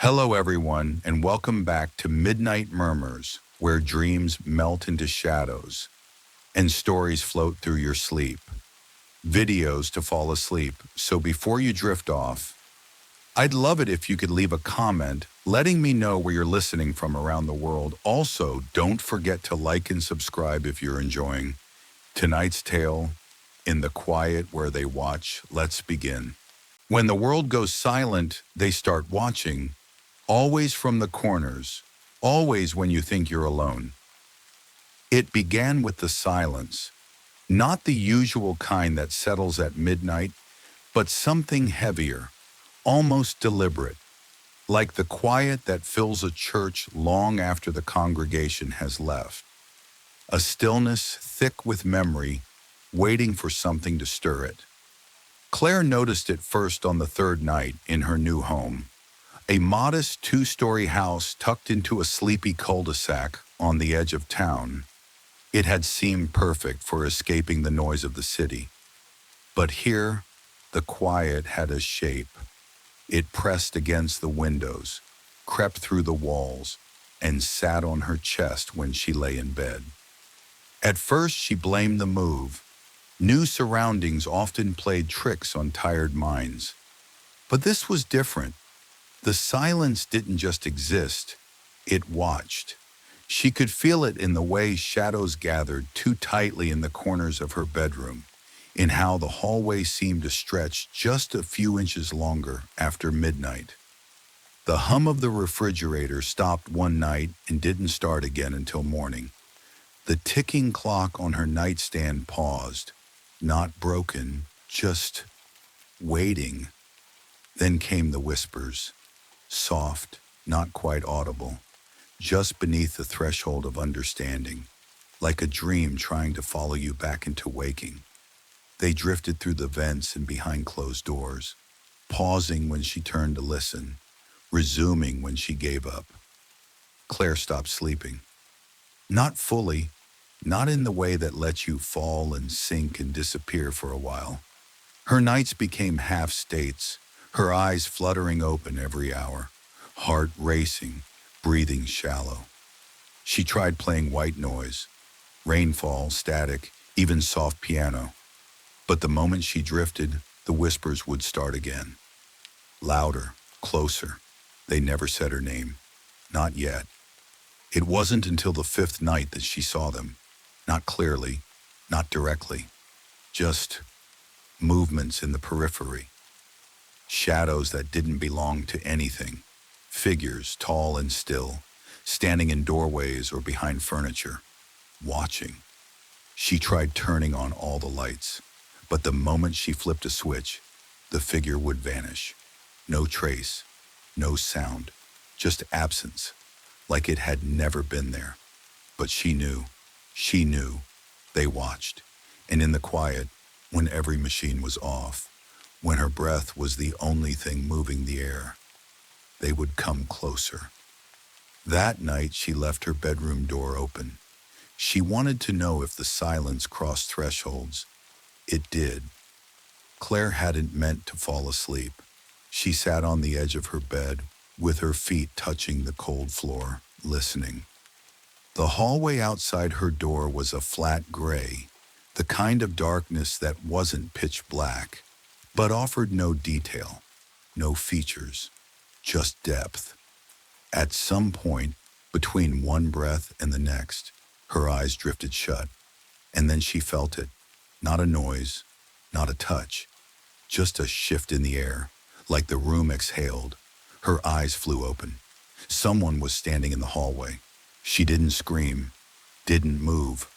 Hello, everyone, and welcome back to Midnight Murmurs, where dreams melt into shadows and stories float through your sleep. Videos to fall asleep. So before you drift off, I'd love it if you could leave a comment letting me know where you're listening from around the world. Also, don't forget to like and subscribe if you're enjoying tonight's tale. In the quiet where they watch, let's begin. When the world goes silent, they start watching. Always from the corners, always when you think you're alone. It began with the silence, not the usual kind that settles at midnight, but something heavier, almost deliberate, like the quiet that fills a church long after the congregation has left. A stillness thick with memory, waiting for something to stir it. Claire noticed it first on the third night in her new home. A modest two-story house tucked into a sleepy cul-de-sac on the edge of town. It had seemed perfect for escaping the noise of the city. But here, the quiet had a shape. It pressed against the windows, crept through the walls, and sat on her chest when she lay in bed. At first, she blamed the move. New surroundings often played tricks on tired minds. But this was different. The silence didn't just exist, it watched. She could feel it in the way shadows gathered too tightly in the corners of her bedroom, in how the hallway seemed to stretch just a few inches longer after midnight. The hum of the refrigerator stopped one night and didn't start again until morning. The ticking clock on her nightstand paused, not broken, just waiting. Then came the whispers. Soft, not quite audible, just beneath the threshold of understanding, like a dream trying to follow you back into waking. They drifted through the vents and behind closed doors, pausing when she turned to listen, resuming when she gave up. Claire stopped sleeping. Not fully, not in the way that lets you fall and sink and disappear for a while. Her nights became half states, her eyes fluttering open every hour, heart racing, breathing shallow. She tried playing white noise, rainfall, static, even soft piano. But the moment she drifted, the whispers would start again. Louder, closer. They never said her name. Not yet. It wasn't until the fifth night that she saw them. Not clearly, not directly. Just movements in the periphery. Shadows that didn't belong to anything. Figures, tall and still, standing in doorways or behind furniture, watching. She tried turning on all the lights, but the moment she flipped a switch, the figure would vanish. No trace, no sound, just absence, like it had never been there. But she knew, they watched. And in the quiet, when every machine was off, when her breath was the only thing moving the air, they would come closer. That night, she left her bedroom door open. She wanted to know if the silence crossed thresholds. It did. Claire hadn't meant to fall asleep. She sat on the edge of her bed, with her feet touching the cold floor, listening. The hallway outside her door was a flat gray, the kind of darkness that wasn't pitch black, but offered no detail, no features, just depth. At some point, between one breath and the next, her eyes drifted shut, and then she felt it. Not a noise, not a touch, just a shift in the air, like the room exhaled. Her eyes flew open. Someone was standing in the hallway. She didn't scream, didn't move.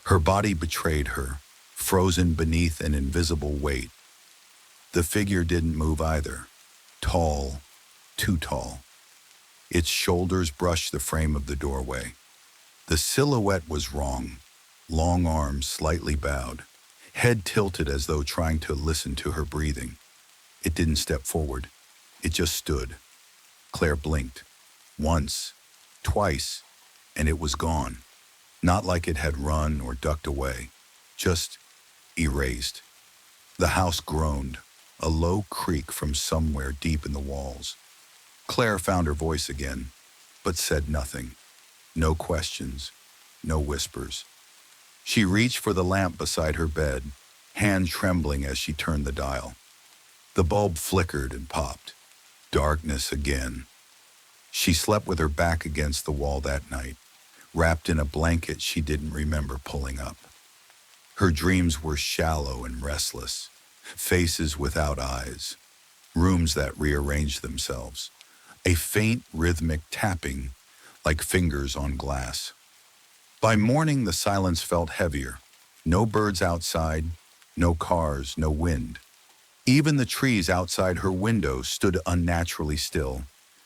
Her body betrayed her, frozen beneath an invisible weight. The figure didn't move either. Tall, too tall. Its shoulders brushed the frame of the doorway. The silhouette was wrong. Long arms slightly bowed, head tilted as though trying to listen to her breathing. It didn't step forward. It just stood. Claire blinked. Once, twice, and it was gone. Not like it had run or ducked away. Just erased. The house groaned, a low creak from somewhere deep in the walls. Claire found her voice again, but said nothing. No questions, no whispers. She reached for the lamp beside her bed, hand trembling as she turned the dial. The bulb flickered and popped. Darkness again. She slept with her back against the wall that night, wrapped in a blanket she didn't remember pulling up. Her dreams were shallow and restless, faces without eyes, rooms that rearranged themselves, a faint rhythmic tapping like fingers on glass. By morning, the silence felt heavier. No birds outside, no cars, no wind. Even the trees outside her window stood unnaturally still,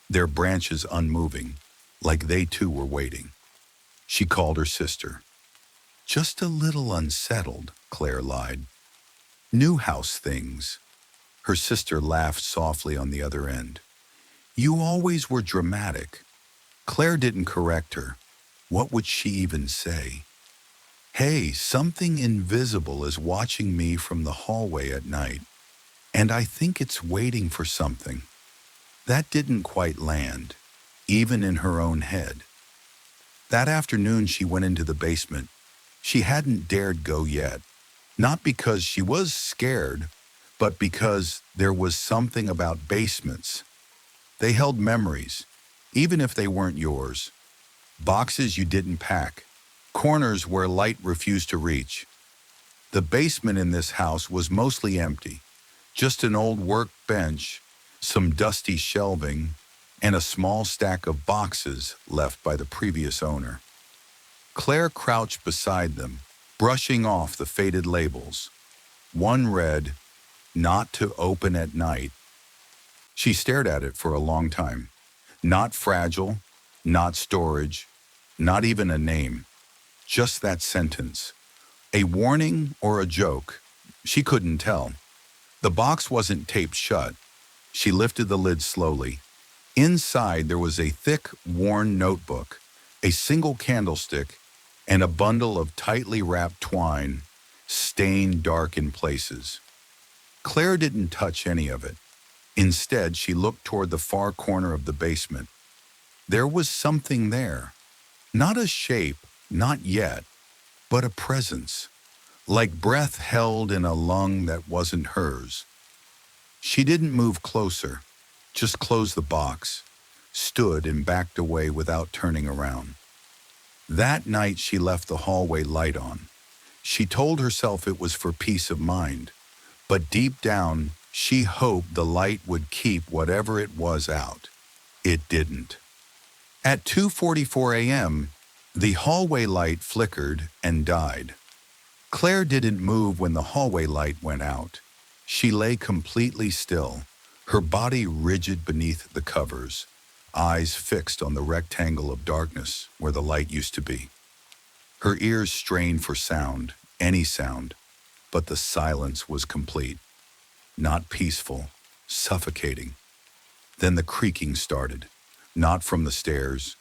their branches unmoving, like they too were waiting. She called her sister. Just a little unsettled, Claire lied. New house things. Her sister laughed softly on the other end. You always were dramatic. Claire didn't correct her. What would she even say? Hey, something invisible is watching me from the hallway at night, and I think it's waiting for something. That didn't quite land, even in her own head. That afternoon she went into the basement. She hadn't dared go yet, not because she was scared, but because there was something about basements. They held memories, even if they weren't yours. Boxes you didn't pack, corners where light refused to reach. The basement in this house was mostly empty, just an old workbench, some dusty shelving, and a small stack of boxes left by the previous owner. Claire crouched beside them, brushing off the faded labels. One read, "Not to open at night." She stared at it for a long time. Not fragile, not storage, not even a name. Just that sentence. A warning or a joke? She couldn't tell. The box wasn't taped shut. She lifted the lid slowly. Inside there was a thick, worn notebook, a single candlestick, and a bundle of tightly wrapped twine, stained dark in places. Claire didn't touch any of it. Instead, she looked toward the far corner of the basement. There was something there. Not a shape, not yet, but a presence, like breath held in a lung that wasn't hers. She didn't move closer, just closed the box, stood and backed away without turning around. That night she left the hallway light on. She told herself it was for peace of mind, but deep down, she hoped the light would keep whatever it was out. It didn't. At 2:44 a.m., the hallway light flickered and died. Claire didn't move when the hallway light went out. She lay completely still, her body rigid beneath the covers, eyes fixed on the rectangle of darkness where the light used to be. Her ears strained for sound, any sound, but the silence was complete. Not peaceful, suffocating. Then the creaking started, not from the stairs,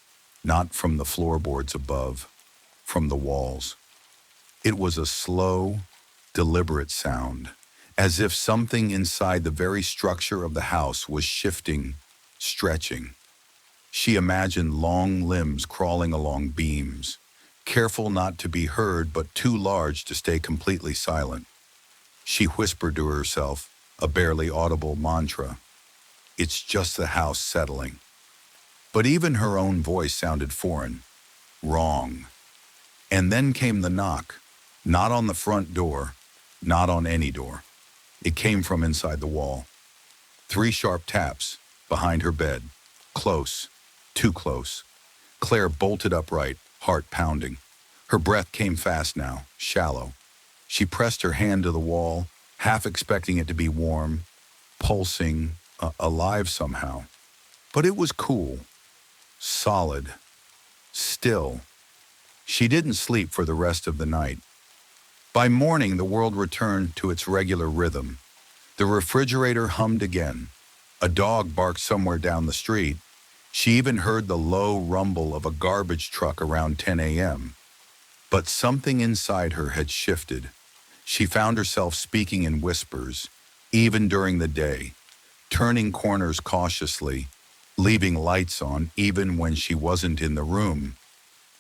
not from the floorboards above, from the walls. It was a slow, deliberate sound, as if something inside the very structure of the house was shifting, stretching. She imagined long limbs crawling along beams, careful not to be heard but too large to stay completely silent. She whispered to herself, a barely audible mantra. It's just the house settling. But even her own voice sounded foreign. Wrong. And then came the knock. Not on the front door, not on any door. It came from inside the wall. 3 sharp taps, behind her bed. Close. Too close. Claire bolted upright, heart pounding. Her breath came fast now, shallow. She pressed her hand to the wall, half expecting it to be warm, pulsing, alive somehow. But it was cool, solid, still. She didn't sleep for the rest of the night. By morning, the world returned to its regular rhythm. The refrigerator hummed again. A dog barked somewhere down the street. She even heard the low rumble of a garbage truck around 10 a.m. But something inside her had shifted. She found herself speaking in whispers, even during the day, turning corners cautiously, leaving lights on even when she wasn't in the room.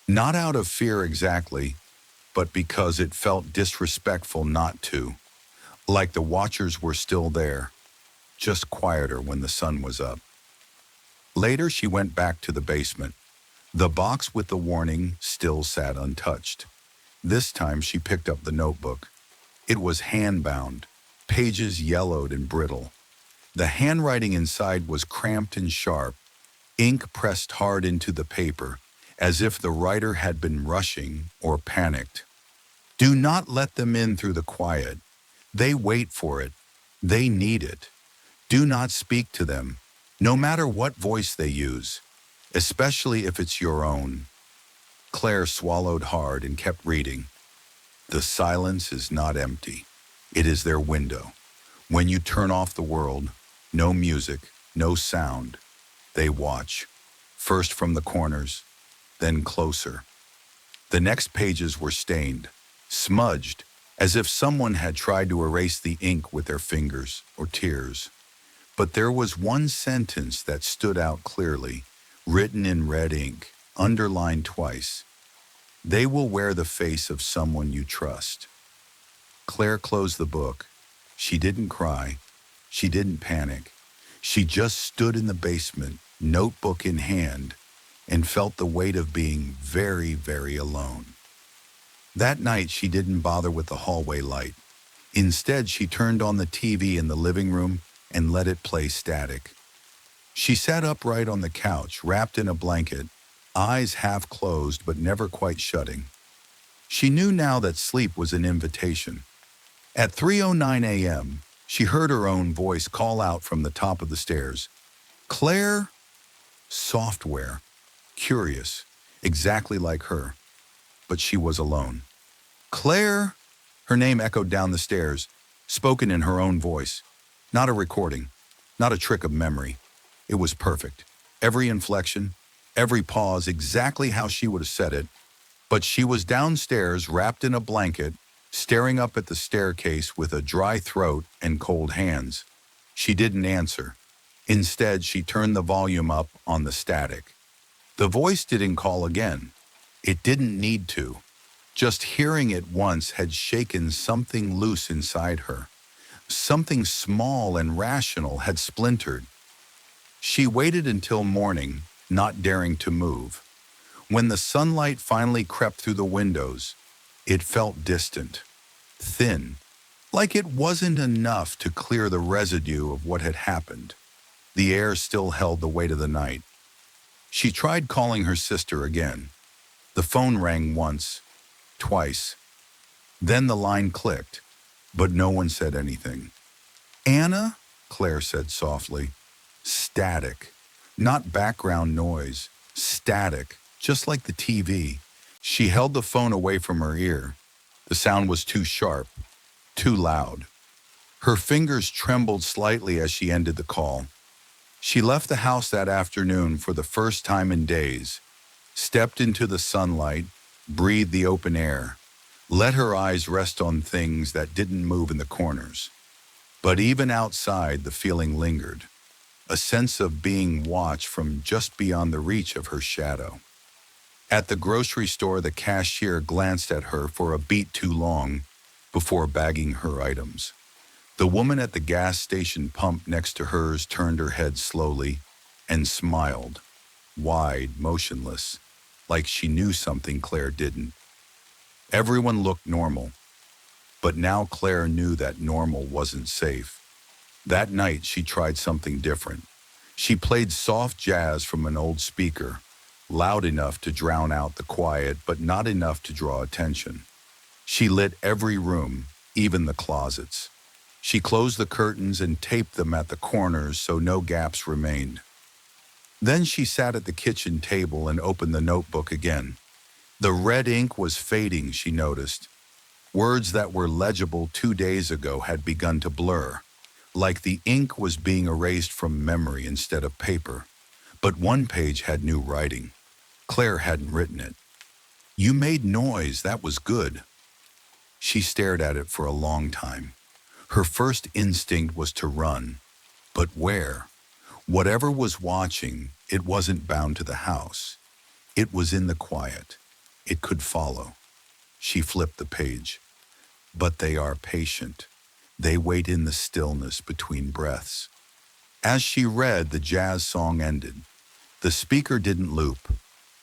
Not out of fear exactly, but because it felt disrespectful not to, like the watchers were still there, just quieter when the sun was up. Later, she went back to the basement. The box with the warning still sat untouched. This time, she picked up the notebook. It was hand-bound, pages yellowed and brittle. The handwriting inside was cramped and sharp, ink pressed hard into the paper, as if the writer had been rushing or panicked. Do not let them in through the quiet. They wait for it. They need it. Do not speak to them, no matter what voice they use, especially if it's your own. Claire swallowed hard and kept reading. The silence is not empty. It is their window. When you turn off the world, no music, no sound, they watch, first from the corners, then closer. The next pages were stained, smudged, as if someone had tried to erase the ink with their fingers or tears. But there was one sentence that stood out clearly, written in red ink, underlined twice. They will wear the face of someone you trust. Claire closed the book. She didn't cry. She didn't panic. She just stood in the basement, notebook in hand, and felt the weight of being very, very alone. That night, she didn't bother with the hallway light. Instead, she turned on the TV in the living room and let it play static. She sat upright on the couch, wrapped in a blanket, eyes half closed but never quite shutting. She knew now that sleep was an invitation. At 3:09 a.m., she heard her own voice call out from the top of the stairs. Claire? Software. Curious. Exactly like her. But she was alone. Claire? Her name echoed down the stairs, spoken in her own voice. Not a recording. Not a trick of memory. It was perfect. Every inflection, every pause, exactly how she would have said it. But she was downstairs, wrapped in a blanket, staring up at the staircase with a dry throat and cold hands. She didn't answer. Instead, she turned the volume up on the static. The voice didn't call again. It didn't need to. Just hearing it once had shaken something loose inside her. Something small and rational had splintered. She waited until morning, not daring to move. When the sunlight finally crept through the windows, it felt distant, thin, like it wasn't enough to clear the residue of what had happened. The air still held the weight of the night. She tried calling her sister again. The phone rang once, twice. Then the line clicked, but no one said anything. Anna? Claire said softly. Static. Not background noise. Static. Just like the TV. She held the phone away from her ear. The sound was too sharp, too loud. Her fingers trembled slightly as she ended the call. She left the house that afternoon for the first time in days, stepped into the sunlight, breathed the open air, let her eyes rest on things that didn't move in the corners. But even outside, the feeling lingered, a sense of being watched from just beyond the reach of her shadow. At the grocery store, the cashier glanced at her for a beat too long before bagging her items. The woman at the gas station pump next to hers turned her head slowly and smiled, wide, motionless, like she knew something Claire didn't. Everyone looked normal, but now Claire knew that normal wasn't safe. That night, she tried something different. She played soft jazz from an old speaker, loud enough to drown out the quiet, but not enough to draw attention. She lit every room, even the closets. She closed the curtains and taped them at the corners so no gaps remained. Then she sat at the kitchen table and opened the notebook again. The red ink was fading, she noticed. Words that were legible 2 days ago had begun to blur, like the ink was being erased from memory instead of paper. But one page had new writing. Claire hadn't written it. You made noise, that was good. She stared at it for a long time. Her first instinct was to run. But where? Whatever was watching, it wasn't bound to the house. It was in the quiet. It could follow. She flipped the page. But they are patient. They wait in the stillness between breaths. As she read, the jazz song ended. The speaker didn't loop.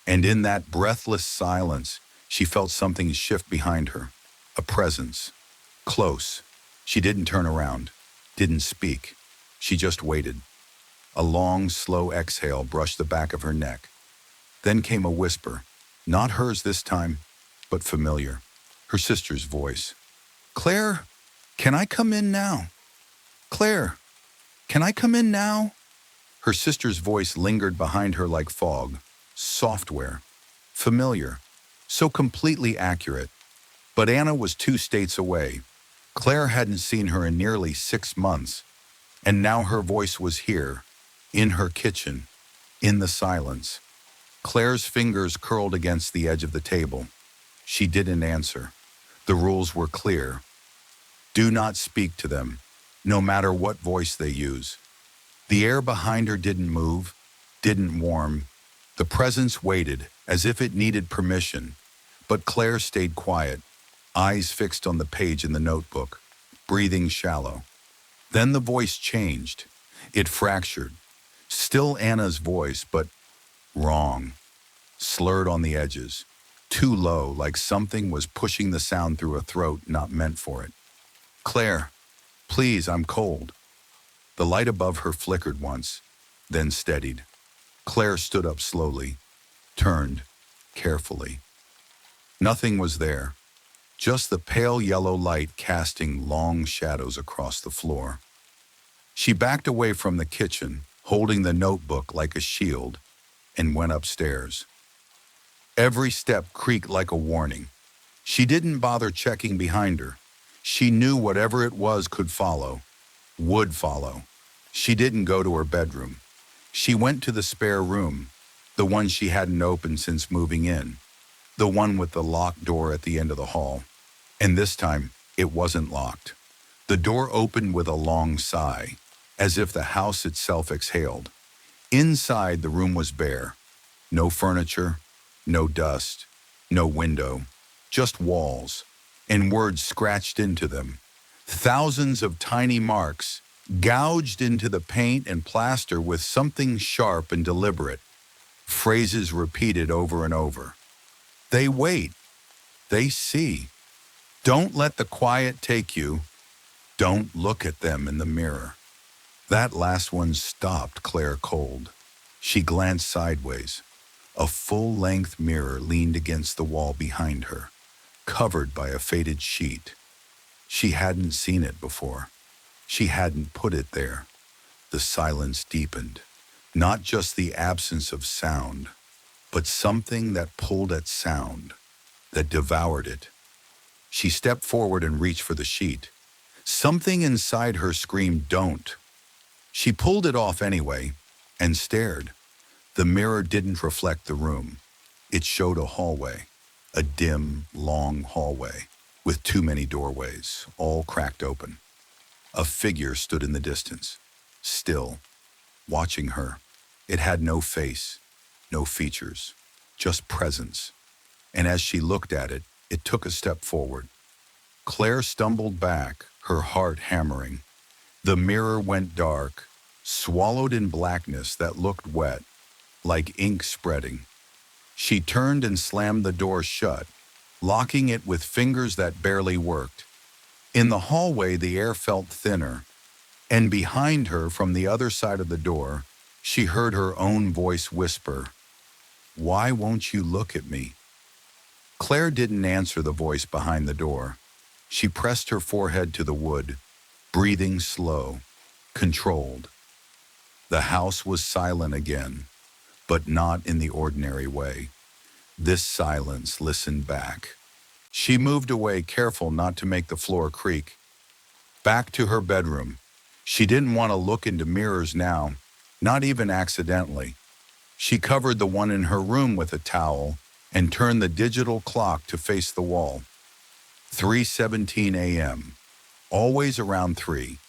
And in that breathless silence, she felt something shift behind her. A presence. Close. She didn't turn around. Didn't speak. She just waited. A long, slow exhale brushed the back of her neck. Then came a whisper. Not hers this time, but familiar. Her sister's voice. Claire, can I come in now? Claire, can I come in now? Her sister's voice lingered behind her like fog. Software. Familiar. So completely accurate. But Anna was 2 states away. Claire hadn't seen her in nearly 6 months. And now her voice was here, in her kitchen, in the silence. Claire's fingers curled against the edge of the table. She didn't answer. The rules were clear. Do not speak to them, no matter what voice they use. The air behind her didn't move, didn't warm. The presence waited, as if it needed permission. But Claire stayed quiet, eyes fixed on the page in the notebook, breathing shallow. Then the voice changed. It fractured. Still Anna's voice, but wrong. Slurred on the edges. Too low, like something was pushing the sound through a throat not meant for it. Claire, please, I'm cold. The light above her flickered once, then steadied. Claire stood up slowly, turned, carefully. Nothing was there, just the pale yellow light casting long shadows across the floor. She backed away from the kitchen, holding the notebook like a shield, and went upstairs. Every step creaked like a warning. She didn't bother checking behind her. She knew whatever it was could follow, would follow. She didn't go to her bedroom. She went to the spare room, the one she hadn't opened since moving in, the one with the locked door at the end of the hall. And this time, it wasn't locked. The door opened with a long sigh, as if the house itself exhaled. Inside, the room was bare. No furniture, no dust, no window, just walls, and words scratched into them. Thousands of tiny marks, gouged into the paint and plaster with something sharp and deliberate. Phrases repeated over and over. They wait. They see. Don't let the quiet take you. Don't look at them in the mirror. That last one stopped Claire cold. She glanced sideways. A full-length mirror leaned against the wall behind her, covered by a faded sheet. She hadn't seen it before. She hadn't put it there. The silence deepened. Not just the absence of sound, but something that pulled at sound, that devoured it. She stepped forward and reached for the sheet. Something inside her screamed, "Don't." She pulled it off anyway and stared. The mirror didn't reflect the room. It showed a hallway, a dim, long hallway with too many doorways, all cracked open. A figure stood in the distance, still, watching her. It had no face, no features, just presence. And as she looked at it, it took a step forward. Claire stumbled back, her heart hammering. The mirror went dark, swallowed in blackness that looked wet, like ink spreading. She turned and slammed the door shut, locking it with fingers that barely worked. In the hallway, the air felt thinner, and behind her, from the other side of the door, she heard her own voice whisper, "Why won't you look at me?" Claire didn't answer the voice behind the door. She pressed her forehead to the wood, breathing slow, controlled. The house was silent again, but not in the ordinary way. This silence listened back. She moved away, careful not to make the floor creak. Back to her bedroom. She didn't want to look into mirrors now, not even accidentally. She covered the one in her room with a towel and turned the digital clock to face the wall. 3:17 a.m., always around 3.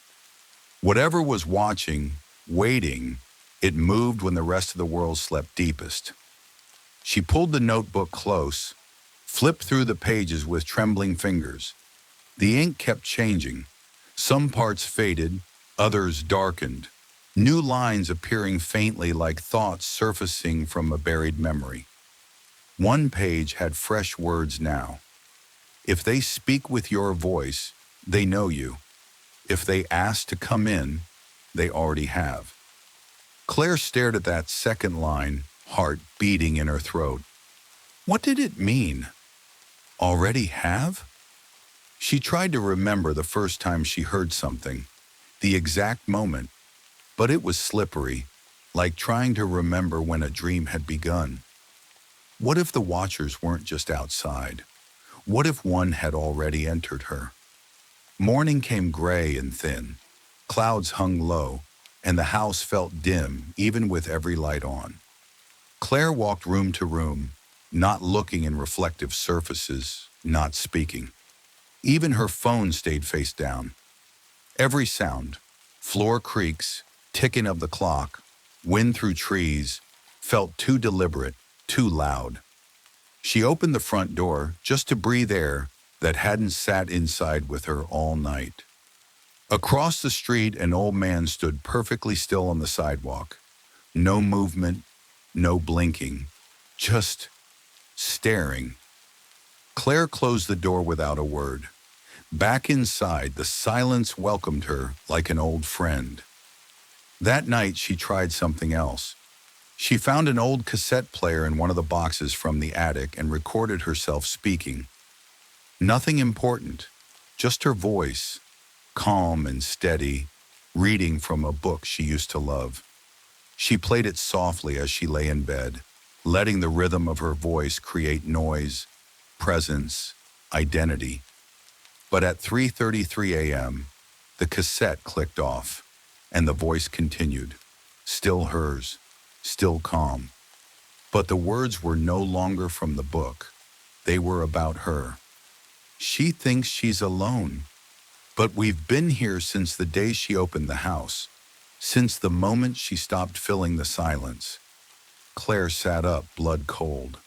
Whatever was watching, waiting, It moved when the rest of the world slept deepest. She pulled the notebook close, flipped through the pages with trembling fingers. The ink kept changing. Some parts faded, others darkened. New lines appearing faintly like thoughts surfacing from a buried memory. One page had fresh words now. If they speak with your voice, they know you. If they ask to come in, they already have. Claire stared at that second line, heart beating in her throat. What did it mean? Already have? She tried to remember the first time she heard something, the exact moment, but it was slippery, like trying to remember when a dream had begun. What if the watchers weren't just outside? What if one had already entered her? Morning came gray and thin. Clouds hung low, and the house felt dim even with every light on. Claire walked room to room, not looking in reflective surfaces, not speaking. Even her phone stayed face down. Every sound, floor creaks, ticking of the clock, wind through trees, felt too deliberate, too loud. She opened the front door just to breathe air that hadn't sat inside with her all night. Across the street, an old man stood perfectly still on the sidewalk. No movement, no blinking, just staring. Claire closed the door without a word. Back inside, the silence welcomed her like an old friend. That night, she tried something else. She found an old cassette player in one of the boxes from the attic and recorded herself speaking. Nothing important, just her voice, calm and steady, reading from a book she used to love. She played it softly as she lay in bed, letting the rhythm of her voice create noise, presence, identity. But at 3:33 a.m., the cassette clicked off, and the voice continued, still hers, still calm. But the words were no longer from the book. They were about her. She thinks she's alone, but we've been here since the day she opened the house, since the moment she stopped filling the silence. Claire sat up, blood cold.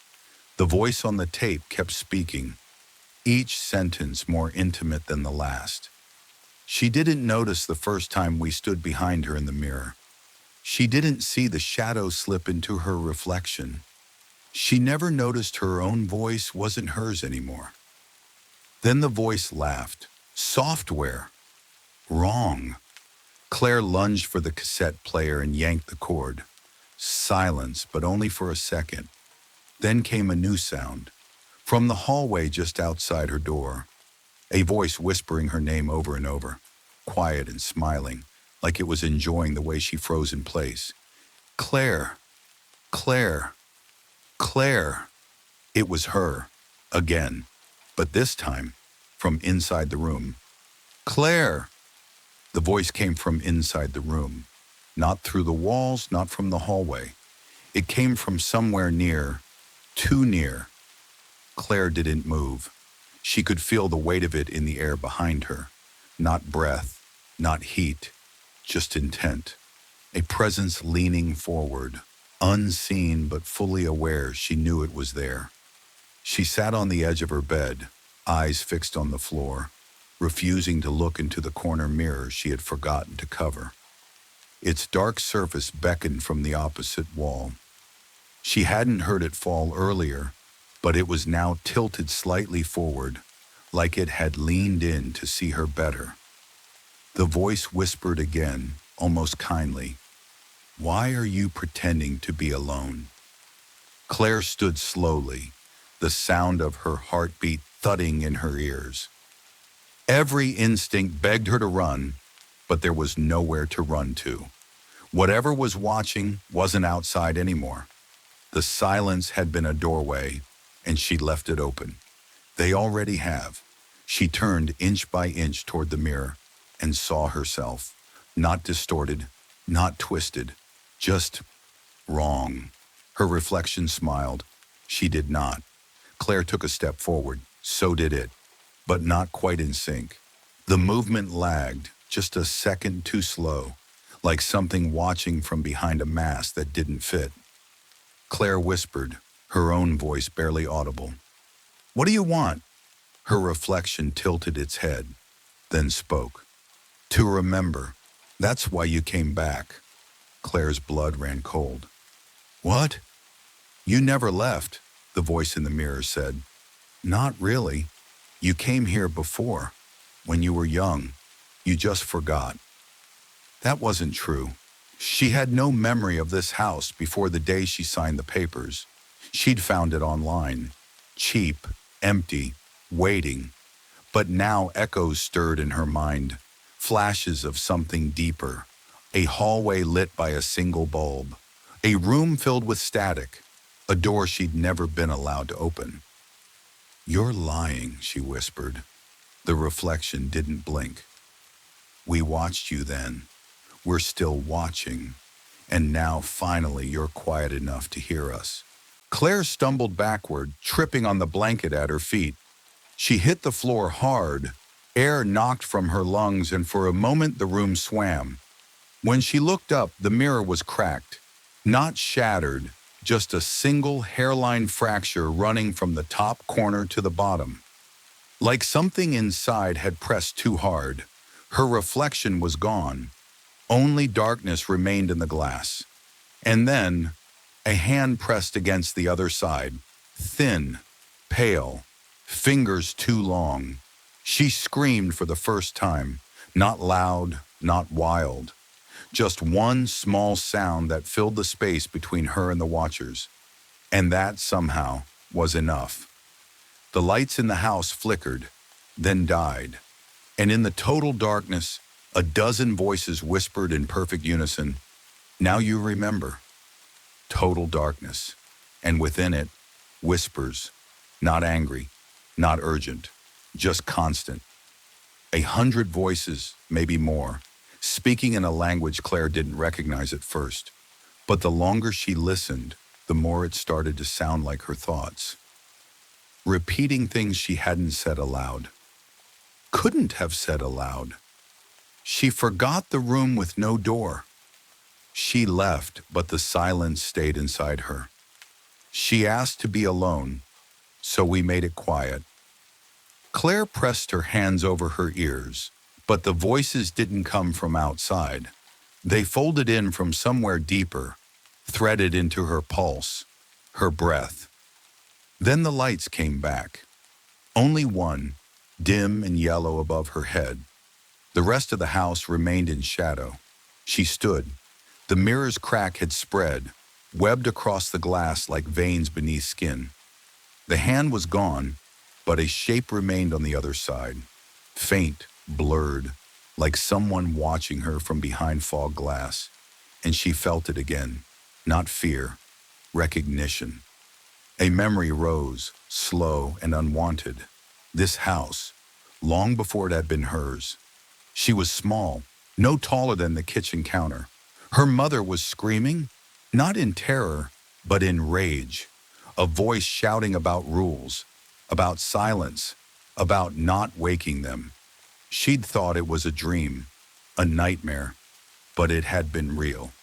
The voice on the tape kept speaking, each sentence more intimate than the last. She didn't notice the first time we stood behind her in the mirror. She didn't see the shadow slip into her reflection. She never noticed her own voice wasn't hers anymore. Then the voice laughed. Software. Wrong. Claire lunged for the cassette player and yanked the cord. Silence, but only for a second. Then came a new sound. From the hallway just outside her door. A voice whispering her name over and over, quiet and smiling, like it was enjoying the way she froze in place. Claire. Claire. Claire. It was her. Again. But this time, from inside the room. Claire! The voice came from inside the room. Not through the walls, not from the hallway. It came from somewhere near, too near. Claire didn't move. She could feel the weight of it in the air behind her. Not breath, not heat, just intent. A presence leaning forward, unseen but fully aware she knew it was there. She sat on the edge of her bed, eyes fixed on the floor, refusing to look into the corner mirror she had forgotten to cover. Its dark surface beckoned from the opposite wall. She hadn't heard it fall earlier, but it was now tilted slightly forward, like it had leaned in to see her better. The voice whispered again, almost kindly, "Why are you pretending to be alone?" Claire stood slowly, the sound of her heartbeat thudding in her ears. Every instinct begged her to run, but there was nowhere to run to. Whatever was watching wasn't outside anymore. The silence had been a doorway, and she left it open. They already have. She turned inch by inch toward the mirror and saw herself, not distorted, not twisted, just wrong. Her reflection smiled. She did not. Claire took a step forward. So did it, but not quite in sync. The movement lagged, just a second too slow, like something watching from behind a mask that didn't fit. Claire whispered, her own voice barely audible. "What do you want?" Her reflection tilted its head, then spoke. "To remember. That's why you came back." Claire's blood ran cold. "What?" "You never left," the voice in the mirror said. "Not really. You came here before, when you were young. You just forgot." That wasn't true. She had no memory of this house before the day she signed the papers. She'd found it online. Cheap, empty, waiting. But now echoes stirred in her mind, flashes of something deeper. A hallway lit by a single bulb. A room filled with static. A door she'd never been allowed to open. "You're lying," she whispered. The reflection didn't blink. "We watched you then. We're still watching. And now, finally, you're quiet enough to hear us." Claire stumbled backward, tripping on the blanket at her feet. She hit the floor hard. Air knocked from her lungs, and for a moment the room swam. When she looked up, the mirror was cracked. Not shattered, just a single hairline fracture running from the top corner to the bottom. Like something inside had pressed too hard. Her reflection was gone. Only darkness remained in the glass. And then, a hand pressed against the other side, thin, pale, fingers too long. She screamed for the first time, not loud, not wild. Just one small sound that filled the space between her and the watchers. And that, somehow, was enough. The lights in the house flickered, then died. And in the total darkness, a dozen voices whispered in perfect unison, "Now you remember." Total darkness. And within it, whispers, not angry, not urgent, just constant. 100 voices, maybe more, speaking in a language Claire didn't recognize at first. But the longer she listened, the more it started to sound like her thoughts. Repeating things she hadn't said aloud. Couldn't have said aloud. She forgot the room with no door. She left, but the silence stayed inside her. She asked to be alone, so we made it quiet. Claire pressed her hands over her ears, but the voices didn't come from outside. They folded in from somewhere deeper, threaded into her pulse, her breath. Then the lights came back. Only one, dim and yellow above her head. The rest of the house remained in shadow. She stood. The mirror's crack had spread, webbed across the glass like veins beneath skin. The hand was gone, but a shape remained on the other side. Faint, blurred, like someone watching her from behind fog glass. And she felt it again. Not fear, recognition. A memory rose, slow and unwanted. This house, long before it had been hers. She was small, no taller than the kitchen counter. Her mother was screaming, not in terror, but in rage. A voice shouting about rules, about silence, about not waking them. She'd thought it was a dream, a nightmare, but it had been real.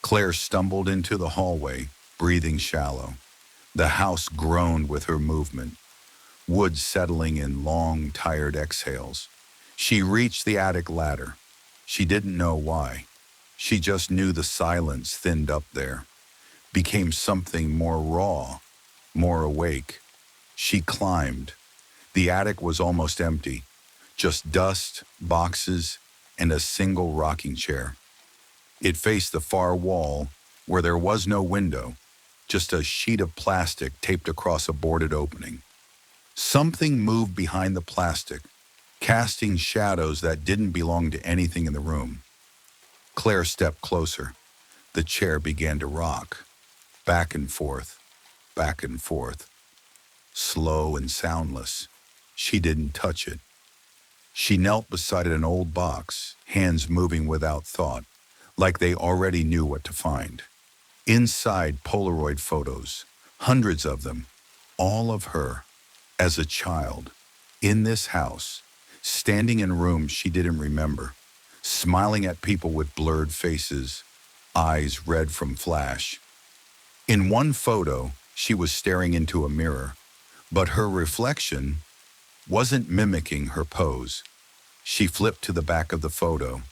Claire stumbled into the hallway, breathing shallow. The house groaned with her movement, wood settling in long, tired exhales. She reached the attic ladder. She didn't know why. She just knew the silence thinned up there, became something more raw, more awake. She climbed. The attic was almost empty, just dust, boxes, and a single rocking chair. It faced the far wall, where there was no window, just a sheet of plastic taped across a boarded opening. Something moved behind the plastic, casting shadows that didn't belong to anything in the room. Claire stepped closer. The chair began to rock, back and forth, slow and soundless. She didn't touch it. She knelt beside an old box, hands moving without thought, like they already knew what to find. Inside, Polaroid photos, hundreds of them, all of her, as a child, in this house, standing in rooms she didn't remember, smiling at people with blurred faces, eyes red from flash. In one photo, she was staring into a mirror, but her reflection wasn't mimicking her pose. She flipped to the back of the photo,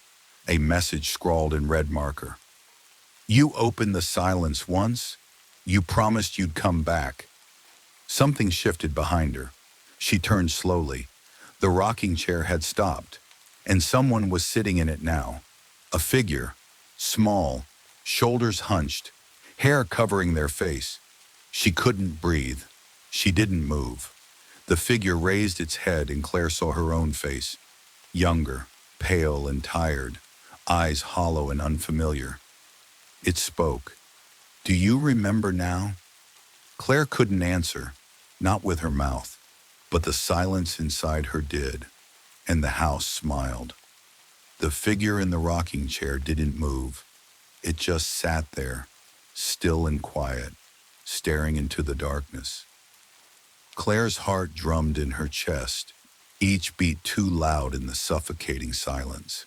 a message scrawled in red marker. You opened the silence once. You promised you'd come back. Something shifted behind her. She turned slowly. The rocking chair had stopped, and someone was sitting in it now. A figure, small, shoulders hunched, hair covering their face. She couldn't breathe. She didn't move. The figure raised its head and Claire saw her own face. Younger, pale and tired, eyes hollow and unfamiliar. It spoke. Do you remember now? Claire couldn't answer, not with her mouth, but the silence inside her did, and the house smiled. The figure in the rocking chair didn't move. It just sat there, still and quiet, staring into the darkness. Claire's heart drummed in her chest, each beat too loud in the suffocating silence.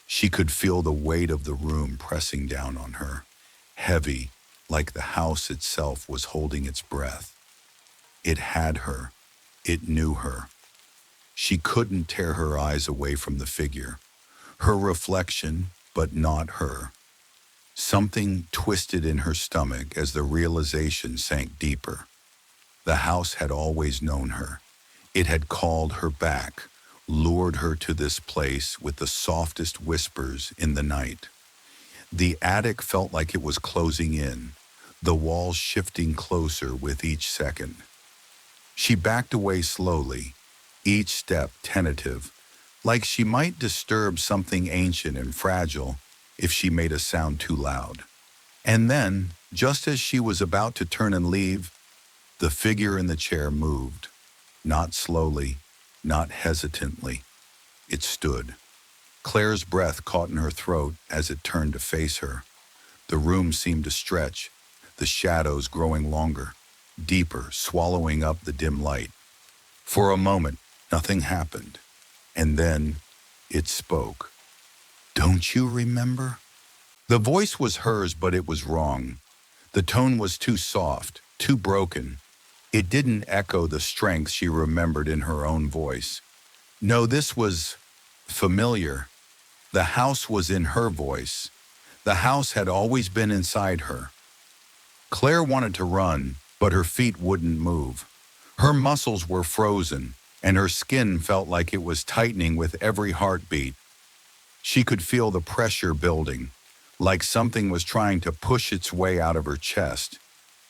She could feel the weight of the room pressing down on her, heavy, like the house itself was holding its breath. It had her. It knew her. She couldn't tear her eyes away from the figure. Her reflection, but not her. Something twisted in her stomach as the realization sank deeper. The house had always known her. It had called her back, lured her to this place with the softest whispers in the night. The attic felt like it was closing in, the walls shifting closer with each second. She backed away slowly, each step tentative, like she might disturb something ancient and fragile if she made a sound too loud. And then, just as she was about to turn and leave, the figure in the chair moved. Not slowly, not hesitantly. It stood. Claire's breath caught in her throat as it turned to face her. The room seemed to stretch, the shadows growing longer, deeper, swallowing up the dim light. For a moment, nothing happened. And then, it spoke. Don't you remember? The voice was hers, but it was wrong. The tone was too soft, too broken. It didn't echo the strength she remembered in her own voice. No, this was familiar. The house was in her voice. The house had always been inside her. Claire wanted to run, but her feet wouldn't move. Her muscles were frozen, and her skin felt like it was tightening with every heartbeat. She could feel the pressure building, like something was trying to push its way out of her chest.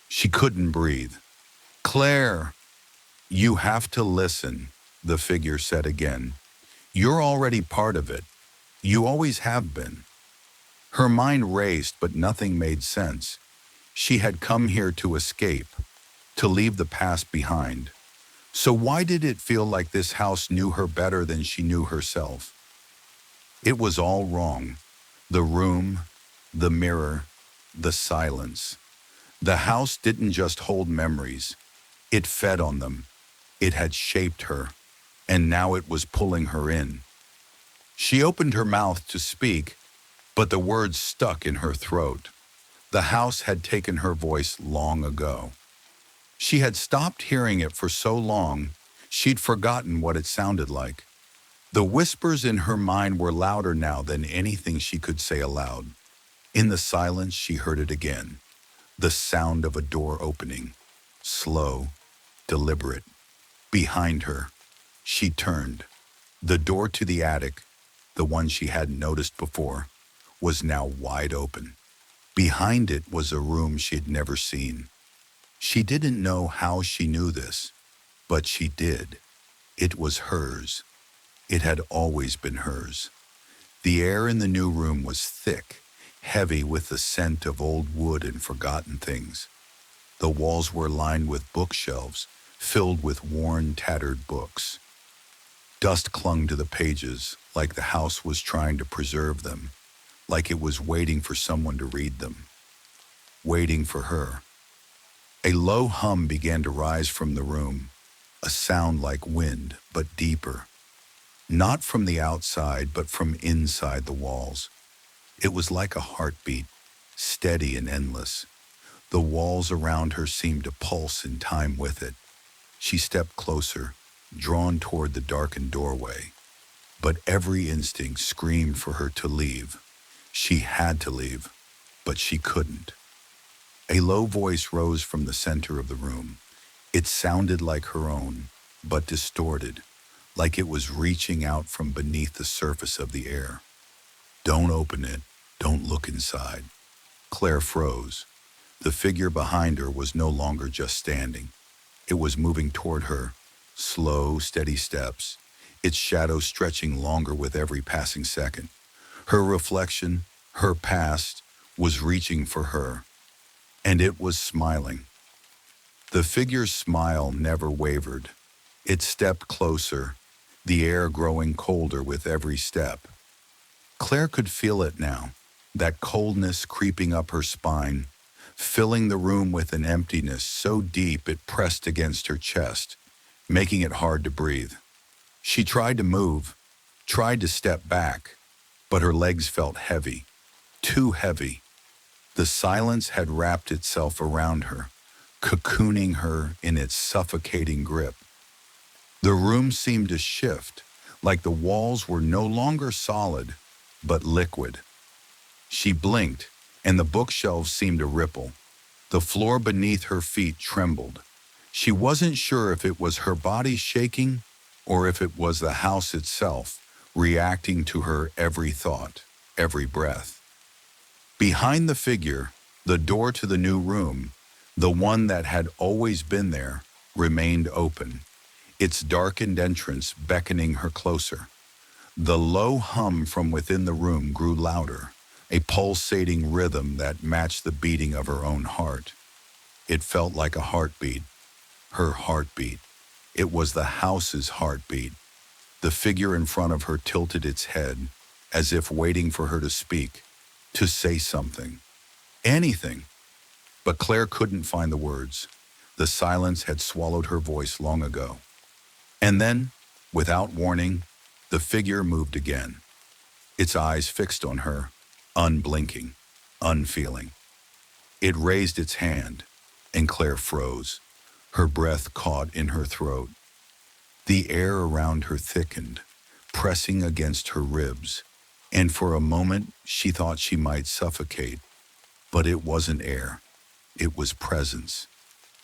She couldn't breathe. Claire, you have to listen, the figure said again. You're already part of it. You always have been. Her mind raced, but nothing made sense. She had come here to escape, to leave the past behind. So why did it feel like this house knew her better than she knew herself? It was all wrong. The room, the mirror, the silence. The house didn't just hold memories. It fed on them. It had shaped her, and now it was pulling her in. She opened her mouth to speak, but the words stuck in her throat. The house had taken her voice long ago. She had stopped hearing it for so long, she'd forgotten what it sounded like. The whispers in her mind were louder now than anything she could say aloud. In the silence, she heard it again. The sound of a door opening. Slow, deliberate. Behind her, she turned. The door to the attic, the one she hadn't noticed before, was now wide open. Behind it was a room she'd never seen. She didn't know how she knew this, but she did. It was hers. It had always been hers. The air in the new room was thick, heavy with the scent of old wood and forgotten things. The walls were lined with bookshelves, filled with worn, tattered books. Dust clung to the pages, like the house was trying to preserve them, like it was waiting for someone to read them. Waiting for her. A low hum began to rise from the room, a sound like wind, but deeper. not from the outside, but from inside the walls. It was like a heartbeat, steady and endless. The walls around her seemed to pulse in time with it. She stepped closer, drawn toward the darkened doorway. But every instinct screamed for her to leave. She had to leave, but she couldn't. A low voice rose from the center of the room. It sounded like her own, but distorted, like it was reaching out from beneath the surface of the air. Don't open it. Don't look inside. Claire froze. The figure behind her was no longer just standing. It was moving toward her, slow, steady steps, its shadow stretching longer with every passing second. Her reflection, her past, was reaching for her, and it was smiling. The figure's smile never wavered. It stepped closer, the air growing colder with every step. Claire could feel it now, that coldness creeping up her spine, filling the room with an emptiness so deep it pressed against her chest, making it hard to breathe. She tried to move, tried to step back, but her legs felt heavy, too heavy. The silence had wrapped itself around her, cocooning her in its suffocating grip. The room seemed to shift, like the walls were no longer solid, but liquid. She blinked, and the bookshelves seemed to ripple. The floor beneath her feet trembled. She wasn't sure if it was her body shaking or if it was the house itself reacting to her every thought, every breath. Behind the figure, the door to the new room, the one that had always been there, remained open, its darkened entrance beckoning her closer. The low hum from within the room grew louder, a pulsating rhythm that matched the beating of her own heart. It felt like a heartbeat, her heartbeat. It was the house's heartbeat. The figure in front of her tilted its head, as if waiting for her to speak, to say something, anything. But Claire couldn't find the words. The silence had swallowed her voice long ago. And then, without warning, the figure moved again, its eyes fixed on her, unblinking, unfeeling. It raised its hand, and Claire froze, her breath caught in her throat. The air around her thickened, pressing against her ribs, and for a moment she thought she might suffocate. But it wasn't air. It was presence.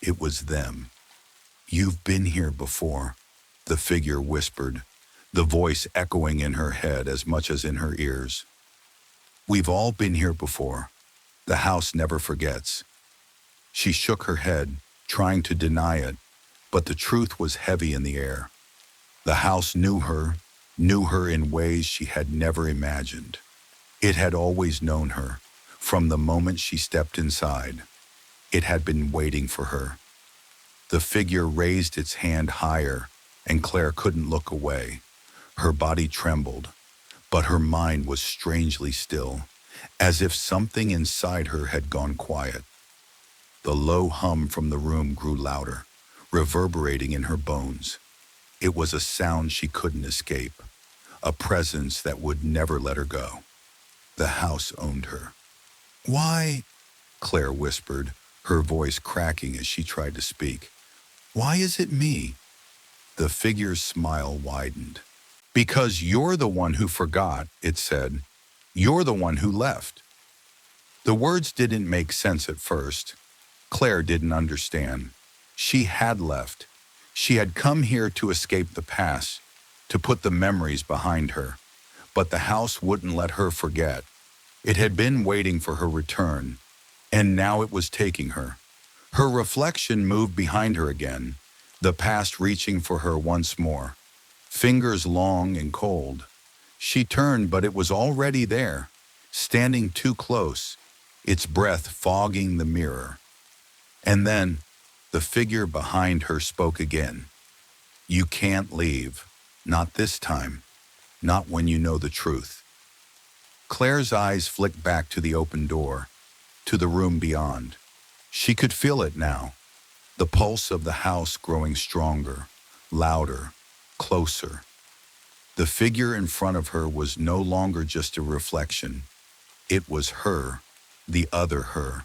It was them. "You've been here before," the figure whispered, the voice echoing in her head as much as in her ears. "We've all been here before. The house never forgets." She shook her head, trying to deny it, but the truth was heavy in the air. The house knew her in ways she had never imagined. It had always known her, from the moment she stepped inside. It had been waiting for her. The figure raised its hand higher, and Claire couldn't look away. Her body trembled, but her mind was strangely still, as if something inside her had gone quiet. The low hum from the room grew louder, reverberating in her bones. It was a sound she couldn't escape, a presence that would never let her go. The house owned her. "Why?" Claire whispered, her voice cracking as she tried to speak. "Why is it me?" The figure's smile widened. "Because you're the one who forgot," it said. "You're the one who left." The words didn't make sense at first. Claire didn't understand. She had left. She had come here to escape the past, to put the memories behind her. But the house wouldn't let her forget. It had been waiting for her return, and now it was taking her. Her reflection moved behind her again, the past reaching for her once more. Fingers long and cold. She turned, but it was already there, standing too close, its breath fogging the mirror. And then, the figure behind her spoke again. "You can't leave. Not this time. Not when you know the truth." Claire's eyes flicked back to the open door, to the room beyond. She could feel it now, the pulse of the house growing stronger, louder, closer. The figure in front of her was no longer just a reflection. It was her, the other her,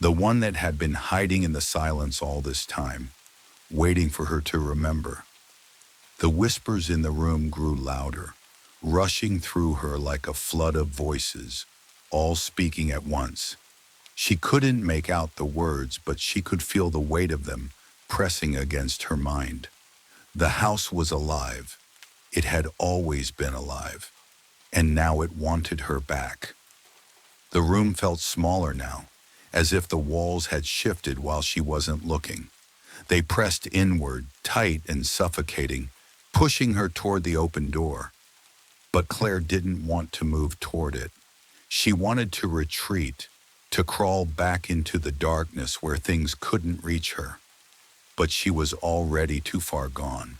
the one that had been hiding in the silence all this time, waiting for her to remember. The whispers in the room grew louder, rushing through her like a flood of voices, all speaking at once. She couldn't make out the words, but she could feel the weight of them pressing against her mind. The house was alive. It had always been alive, and now it wanted her back. The room felt smaller now, as if the walls had shifted while she wasn't looking. They pressed inward, tight and suffocating, pushing her toward the open door. But Claire didn't want to move toward it. She wanted to retreat, to crawl back into the darkness where things couldn't reach her. But she was already too far gone.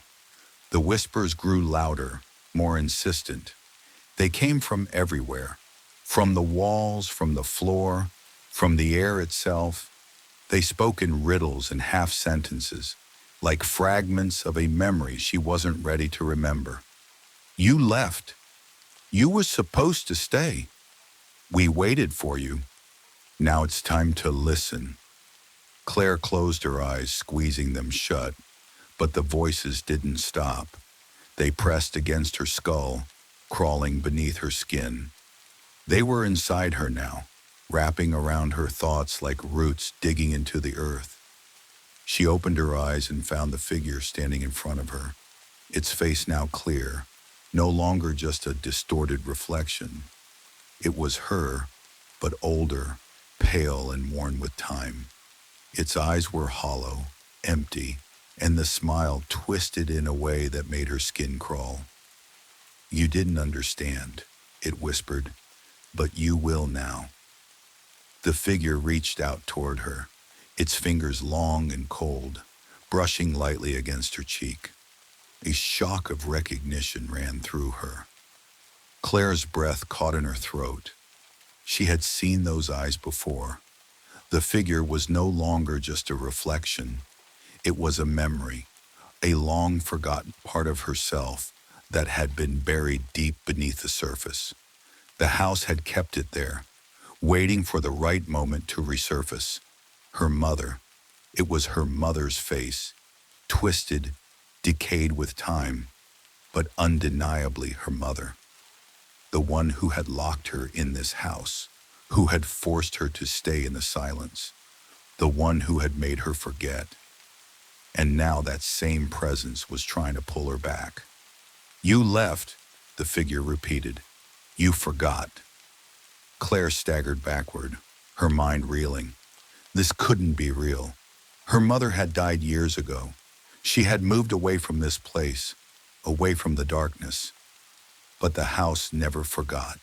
The whispers grew louder, more insistent. They came from everywhere, from the walls, from the floor, from the air itself. They spoke in riddles and half sentences, like fragments of a memory she wasn't ready to remember. You left. You were supposed to stay. We waited for you. Now it's time to listen. Claire closed her eyes, squeezing them shut, but the voices didn't stop. They pressed against her skull, crawling beneath her skin. They were inside her now, wrapping around her thoughts like roots digging into the earth. She opened her eyes and found the figure standing in front of her, its face now clear, no longer just a distorted reflection. It was her, but older, pale and worn with time. Its eyes were hollow, empty, and the smile twisted in a way that made her skin crawl. You didn't understand, it whispered, but you will now. The figure reached out toward her, its fingers long and cold, brushing lightly against her cheek. A shock of recognition ran through her. Claire's breath caught in her throat. She had seen those eyes before. The figure was no longer just a reflection. It was a memory, a long-forgotten part of herself that had been buried deep beneath the surface. The house had kept it there, waiting for the right moment to resurface. Her mother. It was her mother's face, twisted, decayed with time, but undeniably her mother. The one who had locked her in this house, who had forced her to stay in the silence, the one who had made her forget. And now that same presence was trying to pull her back. You left, the figure repeated. You forgot. Claire staggered backward, her mind reeling. This couldn't be real. Her mother had died years ago. She had moved away from this place, away from the darkness. But the house never forgot.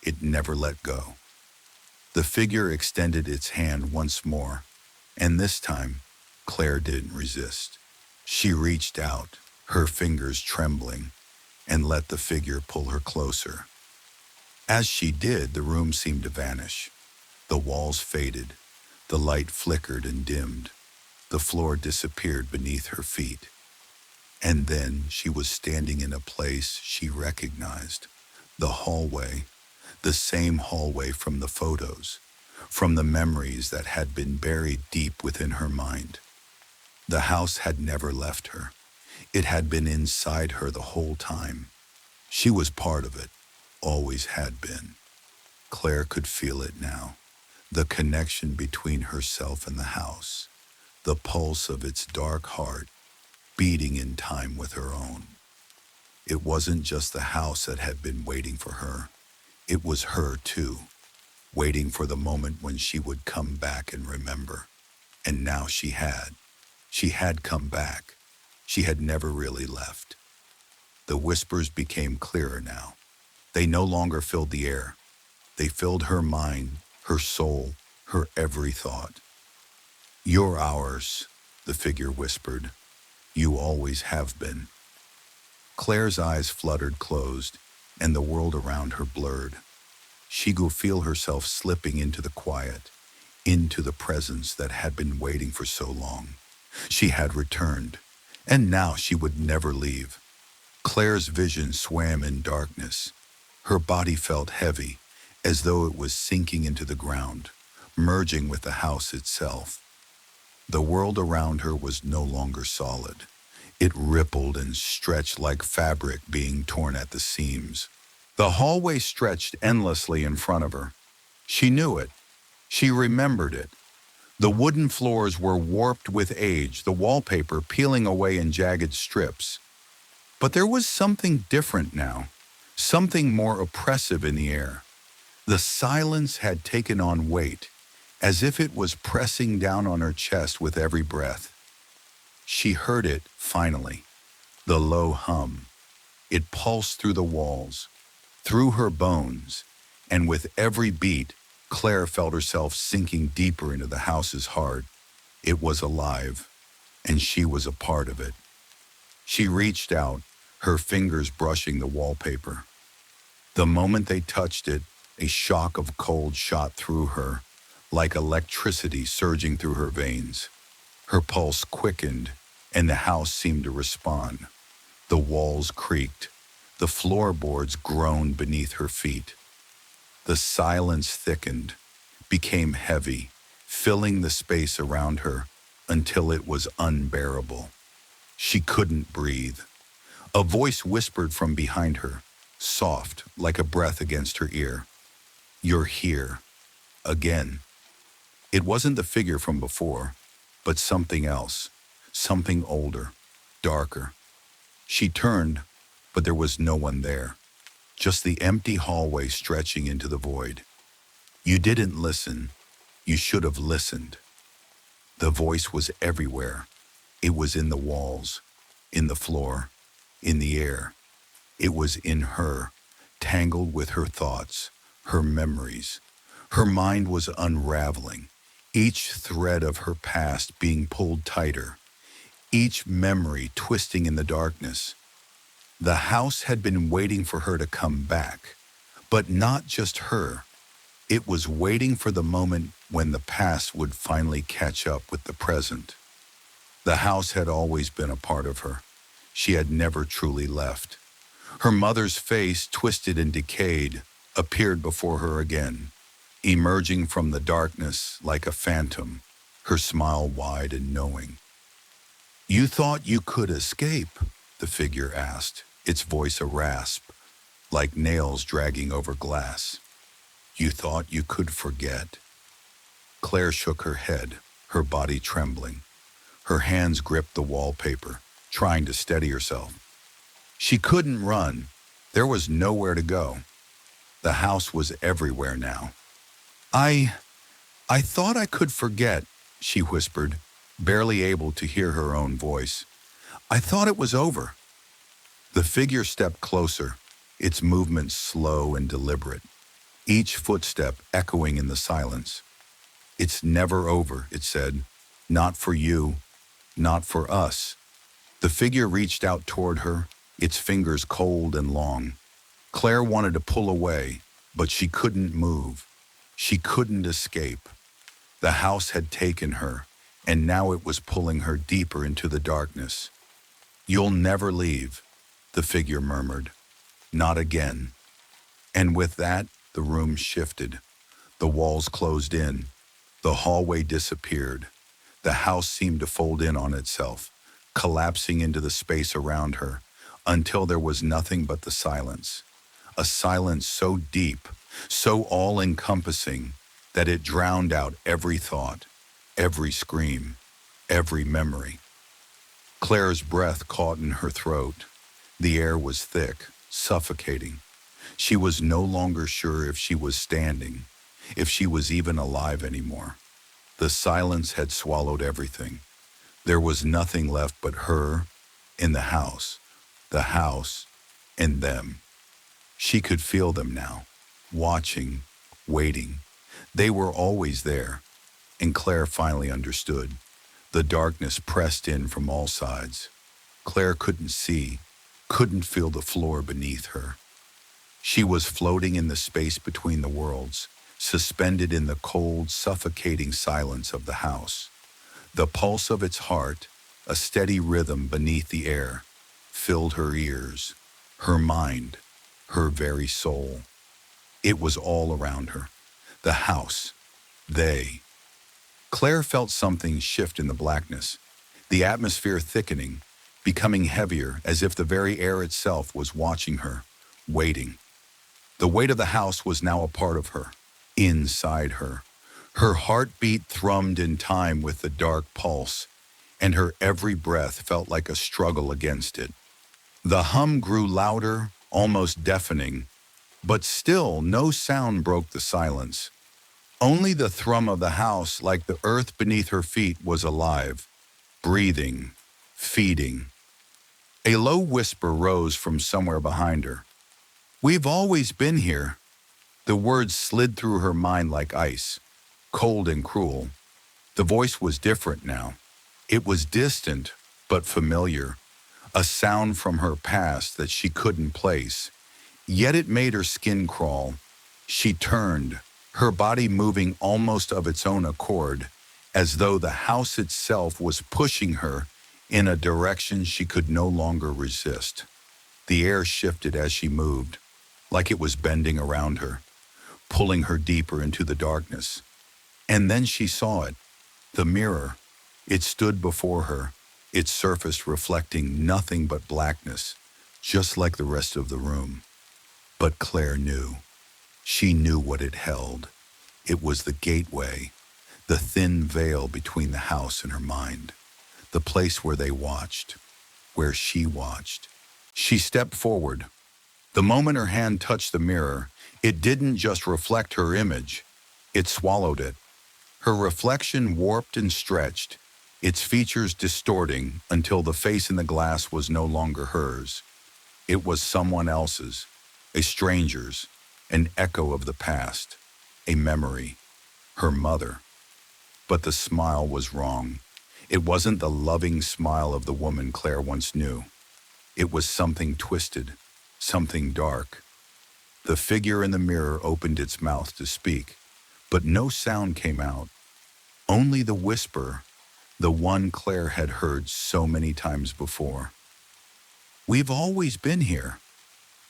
It never let go. The figure extended its hand once more, and this time, Claire didn't resist. She reached out, her fingers trembling, and let the figure pull her closer. As she did, the room seemed to vanish. The walls faded, the light flickered and dimmed. The floor disappeared beneath her feet. And then she was standing in a place she recognized. The hallway, the same hallway from the photos, from the memories that had been buried deep within her mind. The house had never left her. It had been inside her the whole time. She was part of it, always had been. Claire could feel it now, the connection between herself and the house, the pulse of its dark heart beating in time with her own. It wasn't just the house that had been waiting for her. It was her too, waiting for the moment when she would come back and remember. And now she had. She had come back. She had never really left. The whispers became clearer now. They no longer filled the air. They filled her mind, her soul, her every thought. You're ours, the figure whispered. You always have been. Claire's eyes fluttered closed, and the world around her blurred. She could feel herself slipping into the quiet, into the presence that had been waiting for so long. She had returned, and now she would never leave. Claire's vision swam in darkness. Her body felt heavy, as though it was sinking into the ground, merging with the house itself. The world around her was no longer solid. It rippled and stretched like fabric being torn at the seams. The hallway stretched endlessly in front of her. She knew it. She remembered it. The wooden floors were warped with age, the wallpaper peeling away in jagged strips. But there was something different now, something more oppressive in the air. The silence had taken on weight, as if it was pressing down on her chest with every breath. She heard it, finally, the low hum. It pulsed through the walls, through her bones, and with every beat, Claire felt herself sinking deeper into the house's heart. It was alive, and she was a part of it. She reached out, her fingers brushing the wallpaper. The moment they touched it, a shock of cold shot through her, like electricity surging through her veins. Her pulse quickened, and the house seemed to respond. The walls creaked. The floorboards groaned beneath her feet. The silence thickened, became heavy, filling the space around her until it was unbearable. She couldn't breathe. A voice whispered from behind her, soft, like a breath against her ear. "You're here. Again." It wasn't the figure from before, but something else, something older, darker. She turned, but there was no one there. Just the empty hallway stretching into the void. "You didn't listen. You should have listened." The voice was everywhere. It was in the walls, in the floor, in the air. It was in her, tangled with her thoughts, her memories. Her mind was unraveling, each thread of her past being pulled tighter, each memory twisting in the darkness. The house had been waiting for her to come back, but not just her. It was waiting for the moment when the past would finally catch up with the present. The house had always been a part of her. She had never truly left. Her mother's face, twisted and decayed, appeared before her again, emerging from the darkness like a phantom, her smile wide and knowing. "You thought you could escape?" the figure asked, its voice a rasp, like nails dragging over glass. "You thought you could forget?" Claire shook her head, her body trembling. Her hands gripped the wallpaper, trying to steady herself. She couldn't run. There was nowhere to go. The house was everywhere now. I thought I could forget," she whispered, barely able to hear her own voice. "I thought it was over." The figure stepped closer, its movements slow and deliberate, each footstep echoing in the silence. "It's never over," it said. "Not for you, not for us." The figure reached out toward her, its fingers cold and long. Claire wanted to pull away, but she couldn't move. She couldn't escape. The house had taken her, and now it was pulling her deeper into the darkness. "You'll never leave," the figure murmured. "Not again." And with that, the room shifted. The walls closed in. The hallway disappeared. The house seemed to fold in on itself, collapsing into the space around her, until there was nothing but the silence. A silence so deep, so all-encompassing, that it drowned out every thought, every scream, every memory. Claire's breath caught in her throat. The air was thick, suffocating. She was no longer sure if she was standing, if she was even alive anymore. The silence had swallowed everything. There was nothing left but her, in the house, and them. She could feel them now, watching, waiting. They were always there, and Claire finally understood. The darkness pressed in from all sides. Claire couldn't see, couldn't feel the floor beneath her. She was floating in the space between the worlds, suspended in the cold, suffocating silence of the house. The pulse of its heart, a steady rhythm beneath the air, filled her ears, her mind, her very soul. It was all around her. The house. They. Claire felt something shift in the blackness, the atmosphere thickening, becoming heavier as if the very air itself was watching her, waiting. The weight of the house was now a part of her, inside her. Her heartbeat thrummed in time with the dark pulse, and her every breath felt like a struggle against it. The hum grew louder, almost deafening, but still no sound broke the silence. Only the thrum of the house, like the earth beneath her feet, was alive, breathing, feeding. A low whisper rose from somewhere behind her. "We've always been here." The words slid through her mind like ice, cold and cruel. The voice was different now. It was distant, but familiar, a sound from her past that she couldn't place. Yet it made her skin crawl. She turned, her body moving almost of its own accord, as though the house itself was pushing her in a direction she could no longer resist. The air shifted as she moved, like it was bending around her, pulling her deeper into the darkness. And then she saw it, the mirror. It stood before her, its surface reflecting nothing but blackness, just like the rest of the room. But Claire knew. She knew what it held. It was the gateway, the thin veil between the house and her mind, the place where they watched, where she watched. She stepped forward. The moment her hand touched the mirror, it didn't just reflect her image, it swallowed it. Her reflection warped and stretched, its features distorting until the face in the glass was no longer hers. It was someone else's, a stranger's, an echo of the past, a memory, her mother. But the smile was wrong. It wasn't the loving smile of the woman Claire once knew. It was something twisted, something dark. The figure in the mirror opened its mouth to speak, but no sound came out. Only the whisper, the one Claire had heard so many times before. "We've always been here."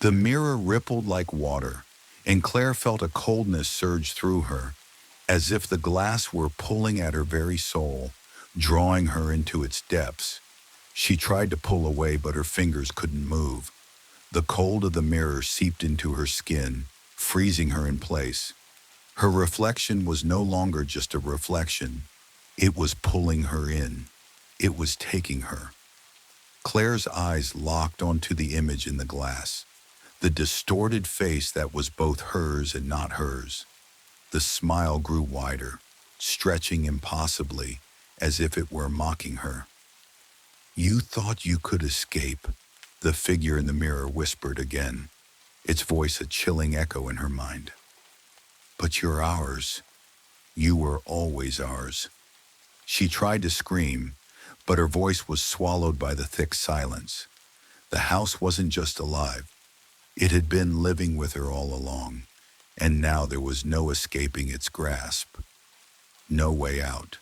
The mirror rippled like water, and Claire felt a coldness surge through her, as if the glass were pulling at her very soul, drawing her into its depths. She tried to pull away, but her fingers couldn't move. The cold of the mirror seeped into her skin, freezing her in place. Her reflection was no longer just a reflection. It was pulling her in. It was taking her. Claire's eyes locked onto the image in the glass, the distorted face that was both hers and not hers. The smile grew wider, stretching impossibly, as if it were mocking her. "You thought you could escape," the figure in the mirror whispered again, its voice a chilling echo in her mind. "But you're ours. You were always ours." She tried to scream, but her voice was swallowed by the thick silence. The house wasn't just alive. It had been living with her all along, and now there was no escaping its grasp. No way out.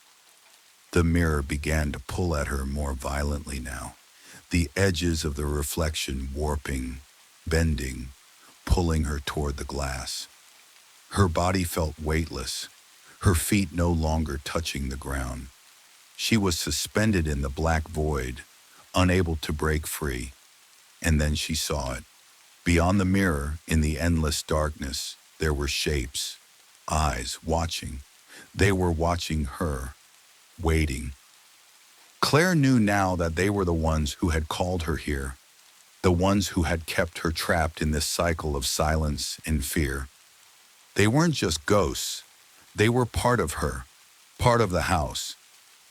The mirror began to pull at her more violently now, the edges of the reflection warping, bending, pulling her toward the glass. Her body felt weightless, her feet no longer touching the ground. She was suspended in the black void, unable to break free. And then she saw it. Beyond the mirror, in the endless darkness, there were shapes, eyes watching. They were watching her, waiting. Claire knew now that they were the ones who had called her here, the ones who had kept her trapped in this cycle of silence and fear. They weren't just ghosts. They were part of her, part of the house.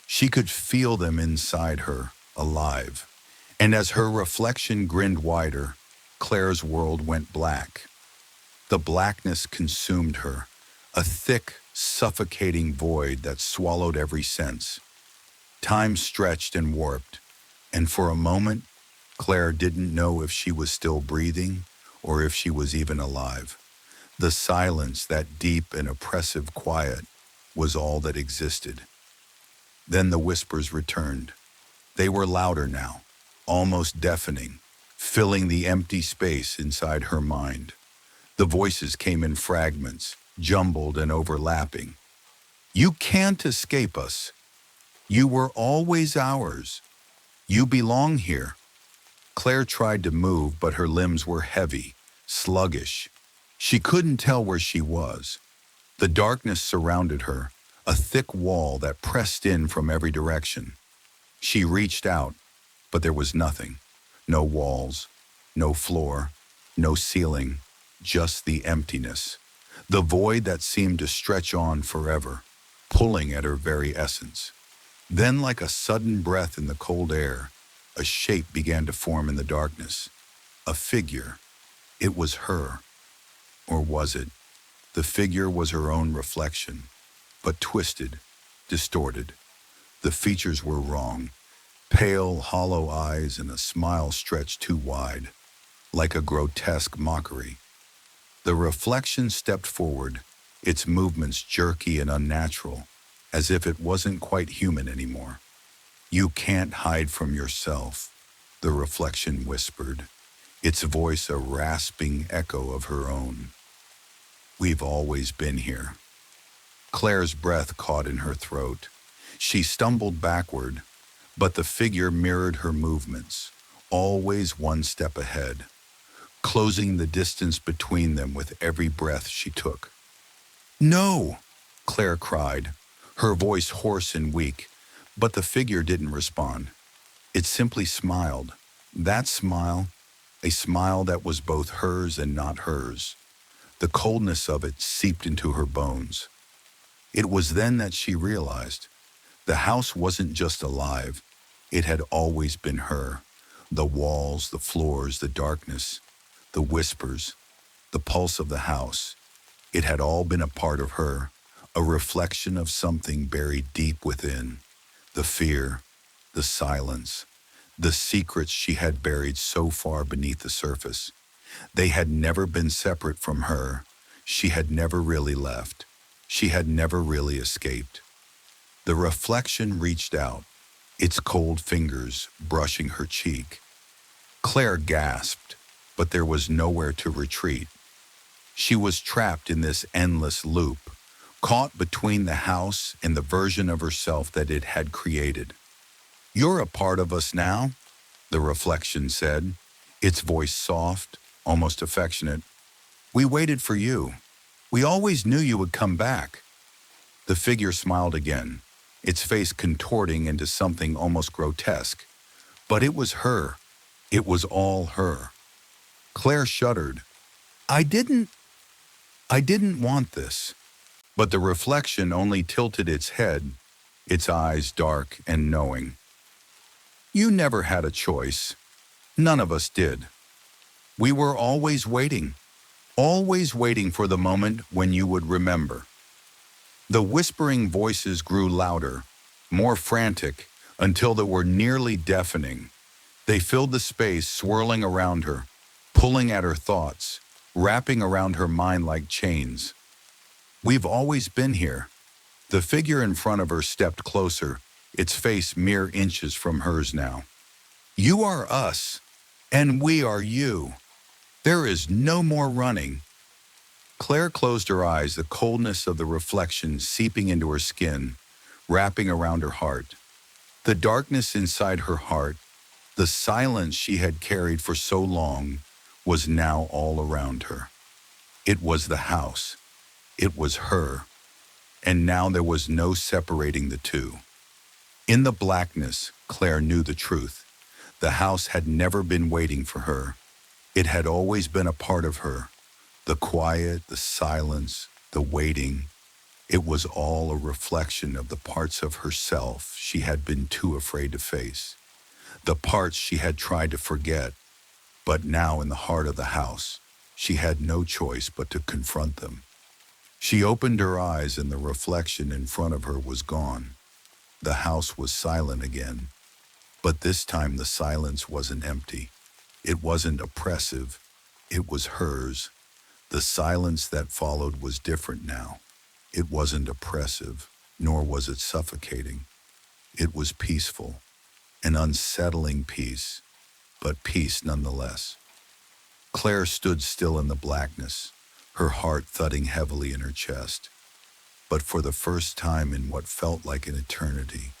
She could feel them inside her, alive. And as her reflection grinned wider, Claire's world went black. The blackness consumed her, a thick, suffocating void that swallowed every sense. Time stretched and warped, and for a moment, Claire didn't know if she was still breathing or if she was even alive. The silence, that deep and oppressive quiet, was all that existed. Then the whispers returned. They were louder now, almost deafening, filling the empty space inside her mind. The voices came in fragments, jumbled and overlapping. You can't escape us. You were always ours. You belong here. Claire tried to move, but her limbs were heavy, sluggish. She couldn't tell where she was. The darkness surrounded her, a thick wall that pressed in from every direction. She reached out, but there was nothing. No walls, no floor, no ceiling, just the emptiness. The void that seemed to stretch on forever, pulling at her very essence. Then, like a sudden breath in the cold air, a shape began to form in the darkness. A figure. It was her. Or was it? The figure was her own reflection, but twisted, distorted. The features were wrong. Pale, hollow eyes and a smile stretched too wide, like a grotesque mockery. The reflection stepped forward, its movements jerky and unnatural, as if it wasn't quite human anymore. You can't hide from yourself, the reflection whispered, its voice a rasping echo of her own. We've always been here. Claire's breath caught in her throat. She stumbled backward, but the figure mirrored her movements, always one step ahead, closing the distance between them with every breath she took. No, Claire cried, her voice hoarse and weak, but the figure didn't respond. It simply smiled. That smile, a smile that was both hers and not hers. The coldness of it seeped into her bones. It was then that she realized the house wasn't just alive. It had always been her. The walls, the floors, the darkness, the whispers, the pulse of the house. It had all been a part of her, a reflection of something buried deep within. The fear, the silence, the secrets she had buried so far beneath the surface. They had never been separate from her. She had never really left. She had never really escaped. The reflection reached out, its cold fingers brushing her cheek. Claire gasped, but there was nowhere to retreat. She was trapped in this endless loop, caught between the house and the version of herself that it had created. You're a part of us now, the reflection said, its voice soft, almost affectionate. We waited for you. We always knew you would come back. The figure smiled again, its face contorting into something almost grotesque. But it was her. It was all her. Claire shuddered. I didn't want this. But the reflection only tilted its head, its eyes dark and knowing. You never had a choice. None of us did. We were always waiting for the moment when you would remember. The whispering voices grew louder, more frantic, until they were nearly deafening. They filled the space, swirling around her, pulling at her thoughts, wrapping around her mind like chains. We've always been here. The figure in front of her stepped closer, its face mere inches from hers now. You are us, and we are you. There is no more running. Claire closed her eyes, the coldness of the reflection seeping into her skin, wrapping around her heart. The darkness inside her heart, the silence she had carried for so long, was now all around her. It was the house. It was her. And now there was no separating the two. In the blackness, Claire knew the truth. The house had never been waiting for her. It had always been a part of her. The quiet, the silence, the waiting. It was all a reflection of the parts of herself she had been too afraid to face. The parts she had tried to forget. But now in the heart of the house, she had no choice but to confront them. She opened her eyes and the reflection in front of her was gone. The house was silent again. But this time the silence wasn't empty. It wasn't oppressive. It was hers. The silence that followed was different now. It wasn't oppressive, nor was it suffocating. It was peaceful, an unsettling peace. but peace nonetheless. Claire stood still in the blackness, her heart thudding heavily in her chest. But for the first time in what felt like an eternity,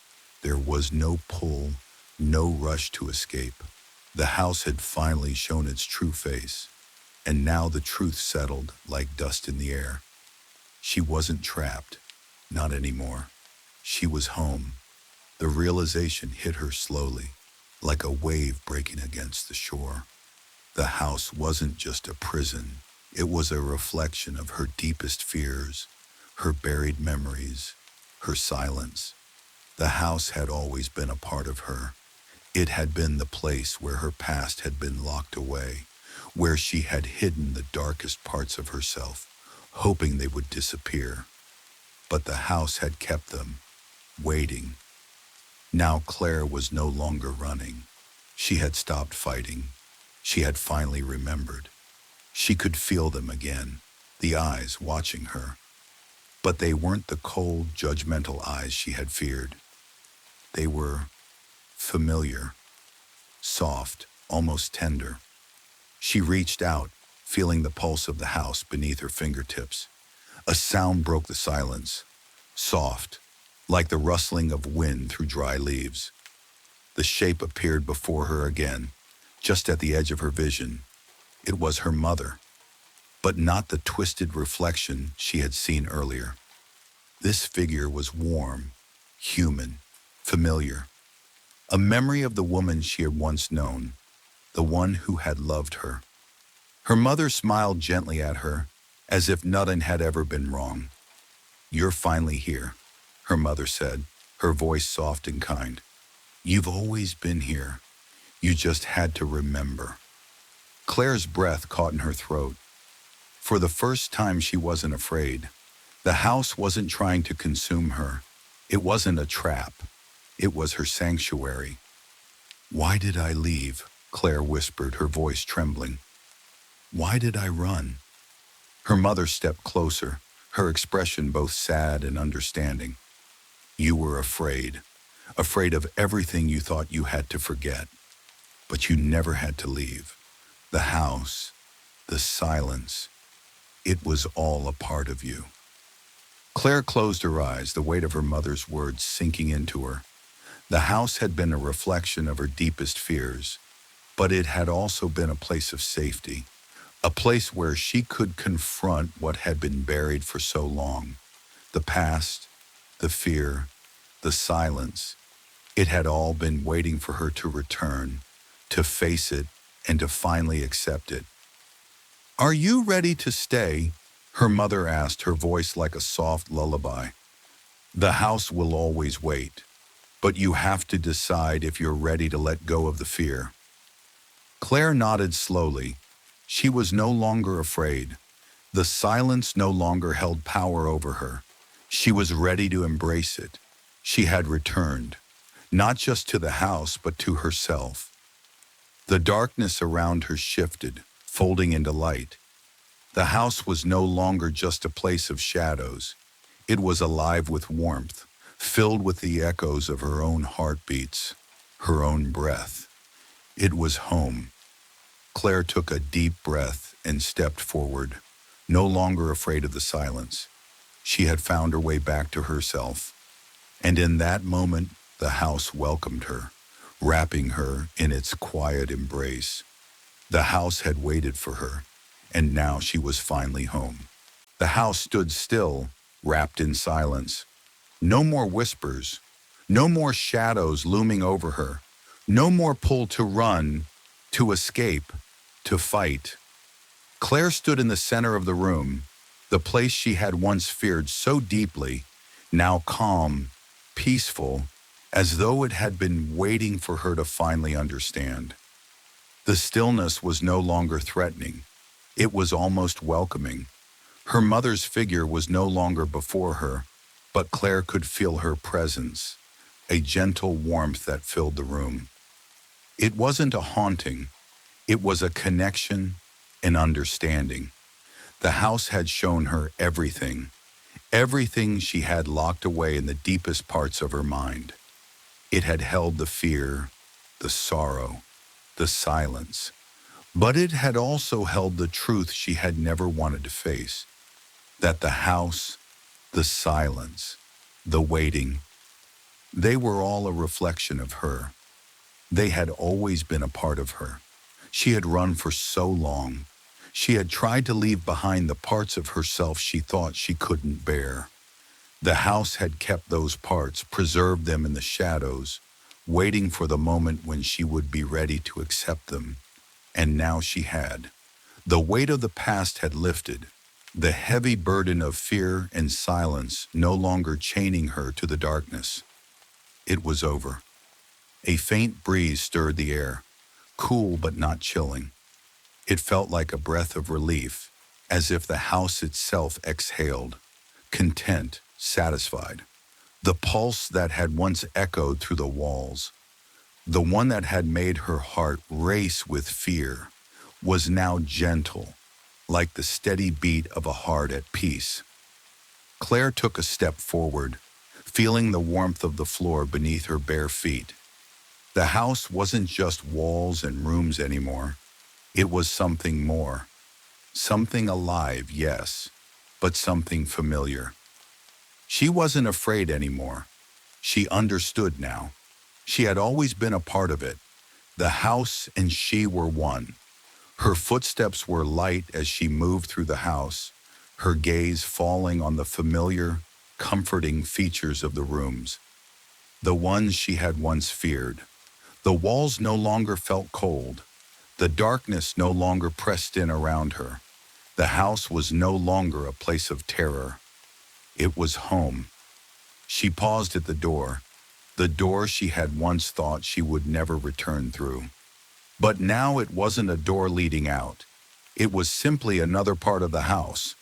there was no pull, no rush to escape. The house had finally shown its true face, and now the truth settled like dust in the air. She wasn't trapped, not anymore. She was home. The realization hit her slowly, like a wave breaking against the shore. The house wasn't just a prison, it was a reflection of her deepest fears, her buried memories, her silence. The house had always been a part of her. It had been the place where her past had been locked away, where she had hidden the darkest parts of herself, hoping they would disappear. But the house had kept them, waiting. Now Claire was no longer running. She had stopped fighting. She had finally remembered. She could feel them again, the eyes watching her. But they weren't the cold, judgmental eyes she had feared. They were familiar, soft, almost tender. She reached out, feeling the pulse of the house beneath her fingertips. A sound broke the silence, soft, like the rustling of wind through dry leaves. The shape appeared before her again, just at the edge of her vision. It was her mother, but not the twisted reflection she had seen earlier. This figure was warm, human, familiar. A memory of the woman she had once known, the one who had loved her. Her mother smiled gently at her, as if nothing had ever been wrong. "You're finally here," her mother said, her voice soft and kind. "You've always been here. You just had to remember." Claire's breath caught in her throat. For the first time, she wasn't afraid. The house wasn't trying to consume her. It wasn't a trap. It was her sanctuary. "Why did I leave?" Claire whispered, her voice trembling. "Why did I run?" Her mother stepped closer, her expression both sad and understanding. "You were afraid of everything you thought you had to forget. But you never had to leave. The house, the silence, it was all a part of you." Claire closed her eyes, the weight of her mother's words sinking into her. The house had been a reflection of her deepest fears, but it had also been a place of safety, a place where she could confront what had been buried for so long. The past, the fear, the silence, it had all been waiting for her to return, to face it, and to finally accept it. "Are you ready to stay?" her mother asked, her voice like a soft lullaby. "The house will always wait, but you have to decide if you're ready to let go of the fear." Claire nodded slowly. She was no longer afraid. The silence no longer held power over her. She was ready to embrace it. She had returned, not just to the house, but to herself. The darkness around her shifted, folding into light. The house was no longer just a place of shadows. It was alive with warmth, filled with the echoes of her own heartbeats, her own breath. It was home. Claire took a deep breath and stepped forward, no longer afraid of the silence. She had found her way back to herself. And in that moment, the house welcomed her, wrapping her in its quiet embrace. The house had waited for her, and now she was finally home. The house stood still, wrapped in silence. No more whispers, no more shadows looming over her, no more pull to run, to escape, to fight. Claire stood in the center of the room, the place she had once feared so deeply, now calm, peaceful, as though it had been waiting for her to finally understand. The stillness was no longer threatening. It was almost welcoming. Her mother's figure was no longer before her, but Claire could feel her presence, a gentle warmth that filled the room. It wasn't a haunting. It was a connection, an understanding. The house had shown her everything she had locked away in the deepest parts of her mind. It had held the fear, the sorrow, the silence. But it had also held the truth she had never wanted to face, that the house, the silence, the waiting, they were all a reflection of her. They had always been a part of her. She had run for so long. She had tried to leave behind the parts of herself she thought she couldn't bear. The house had kept those parts, preserved them in the shadows, waiting for the moment when she would be ready to accept them. And now she had. The weight of the past had lifted, the heavy burden of fear and silence no longer chaining her to the darkness. It was over. A faint breeze stirred the air, cool but not chilling. It felt like a breath of relief, as if the house itself exhaled, content, satisfied. The pulse that had once echoed through the walls, the one that had made her heart race with fear, was now gentle, like the steady beat of a heart at peace. Claire took a step forward, feeling the warmth of the floor beneath her bare feet. The house wasn't just walls and rooms anymore. It was something more. Something alive, yes, but something familiar. She wasn't afraid anymore. She understood now. She had always been a part of it. The house and she were one. Her footsteps were light as she moved through the house, her gaze falling on the familiar, comforting features of the rooms, the ones she had once feared. The walls no longer felt cold. The darkness no longer pressed in around her. The house was no longer a place of terror. It was home. She paused at the door she had once thought she would never return through. But now it wasn't a door leading out. It was simply another part of the house.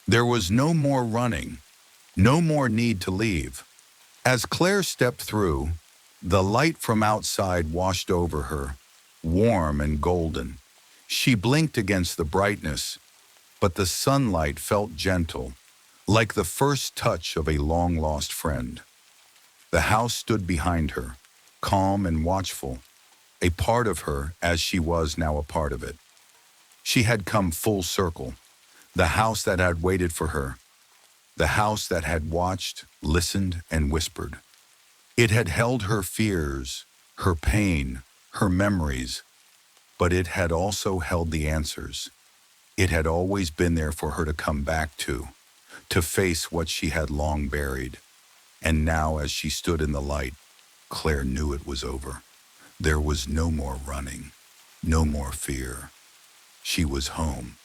There was no more running, no more need to leave. As Claire stepped through, the light from outside washed over her, warm and golden. She blinked against the brightness, but the sunlight felt gentle, like the first touch of a long-lost friend. The house stood behind her, calm and watchful, a part of her as she was now a part of it. She had come full circle, the house that had waited for her, the house that had watched, listened, and whispered. It had held her fears, her pain, her memories, but it had also held the answers. It had always been there for her to come back to face what she had long buried. And now, as she stood in the light, Claire knew it was over. There was no more running, no more fear. She was home.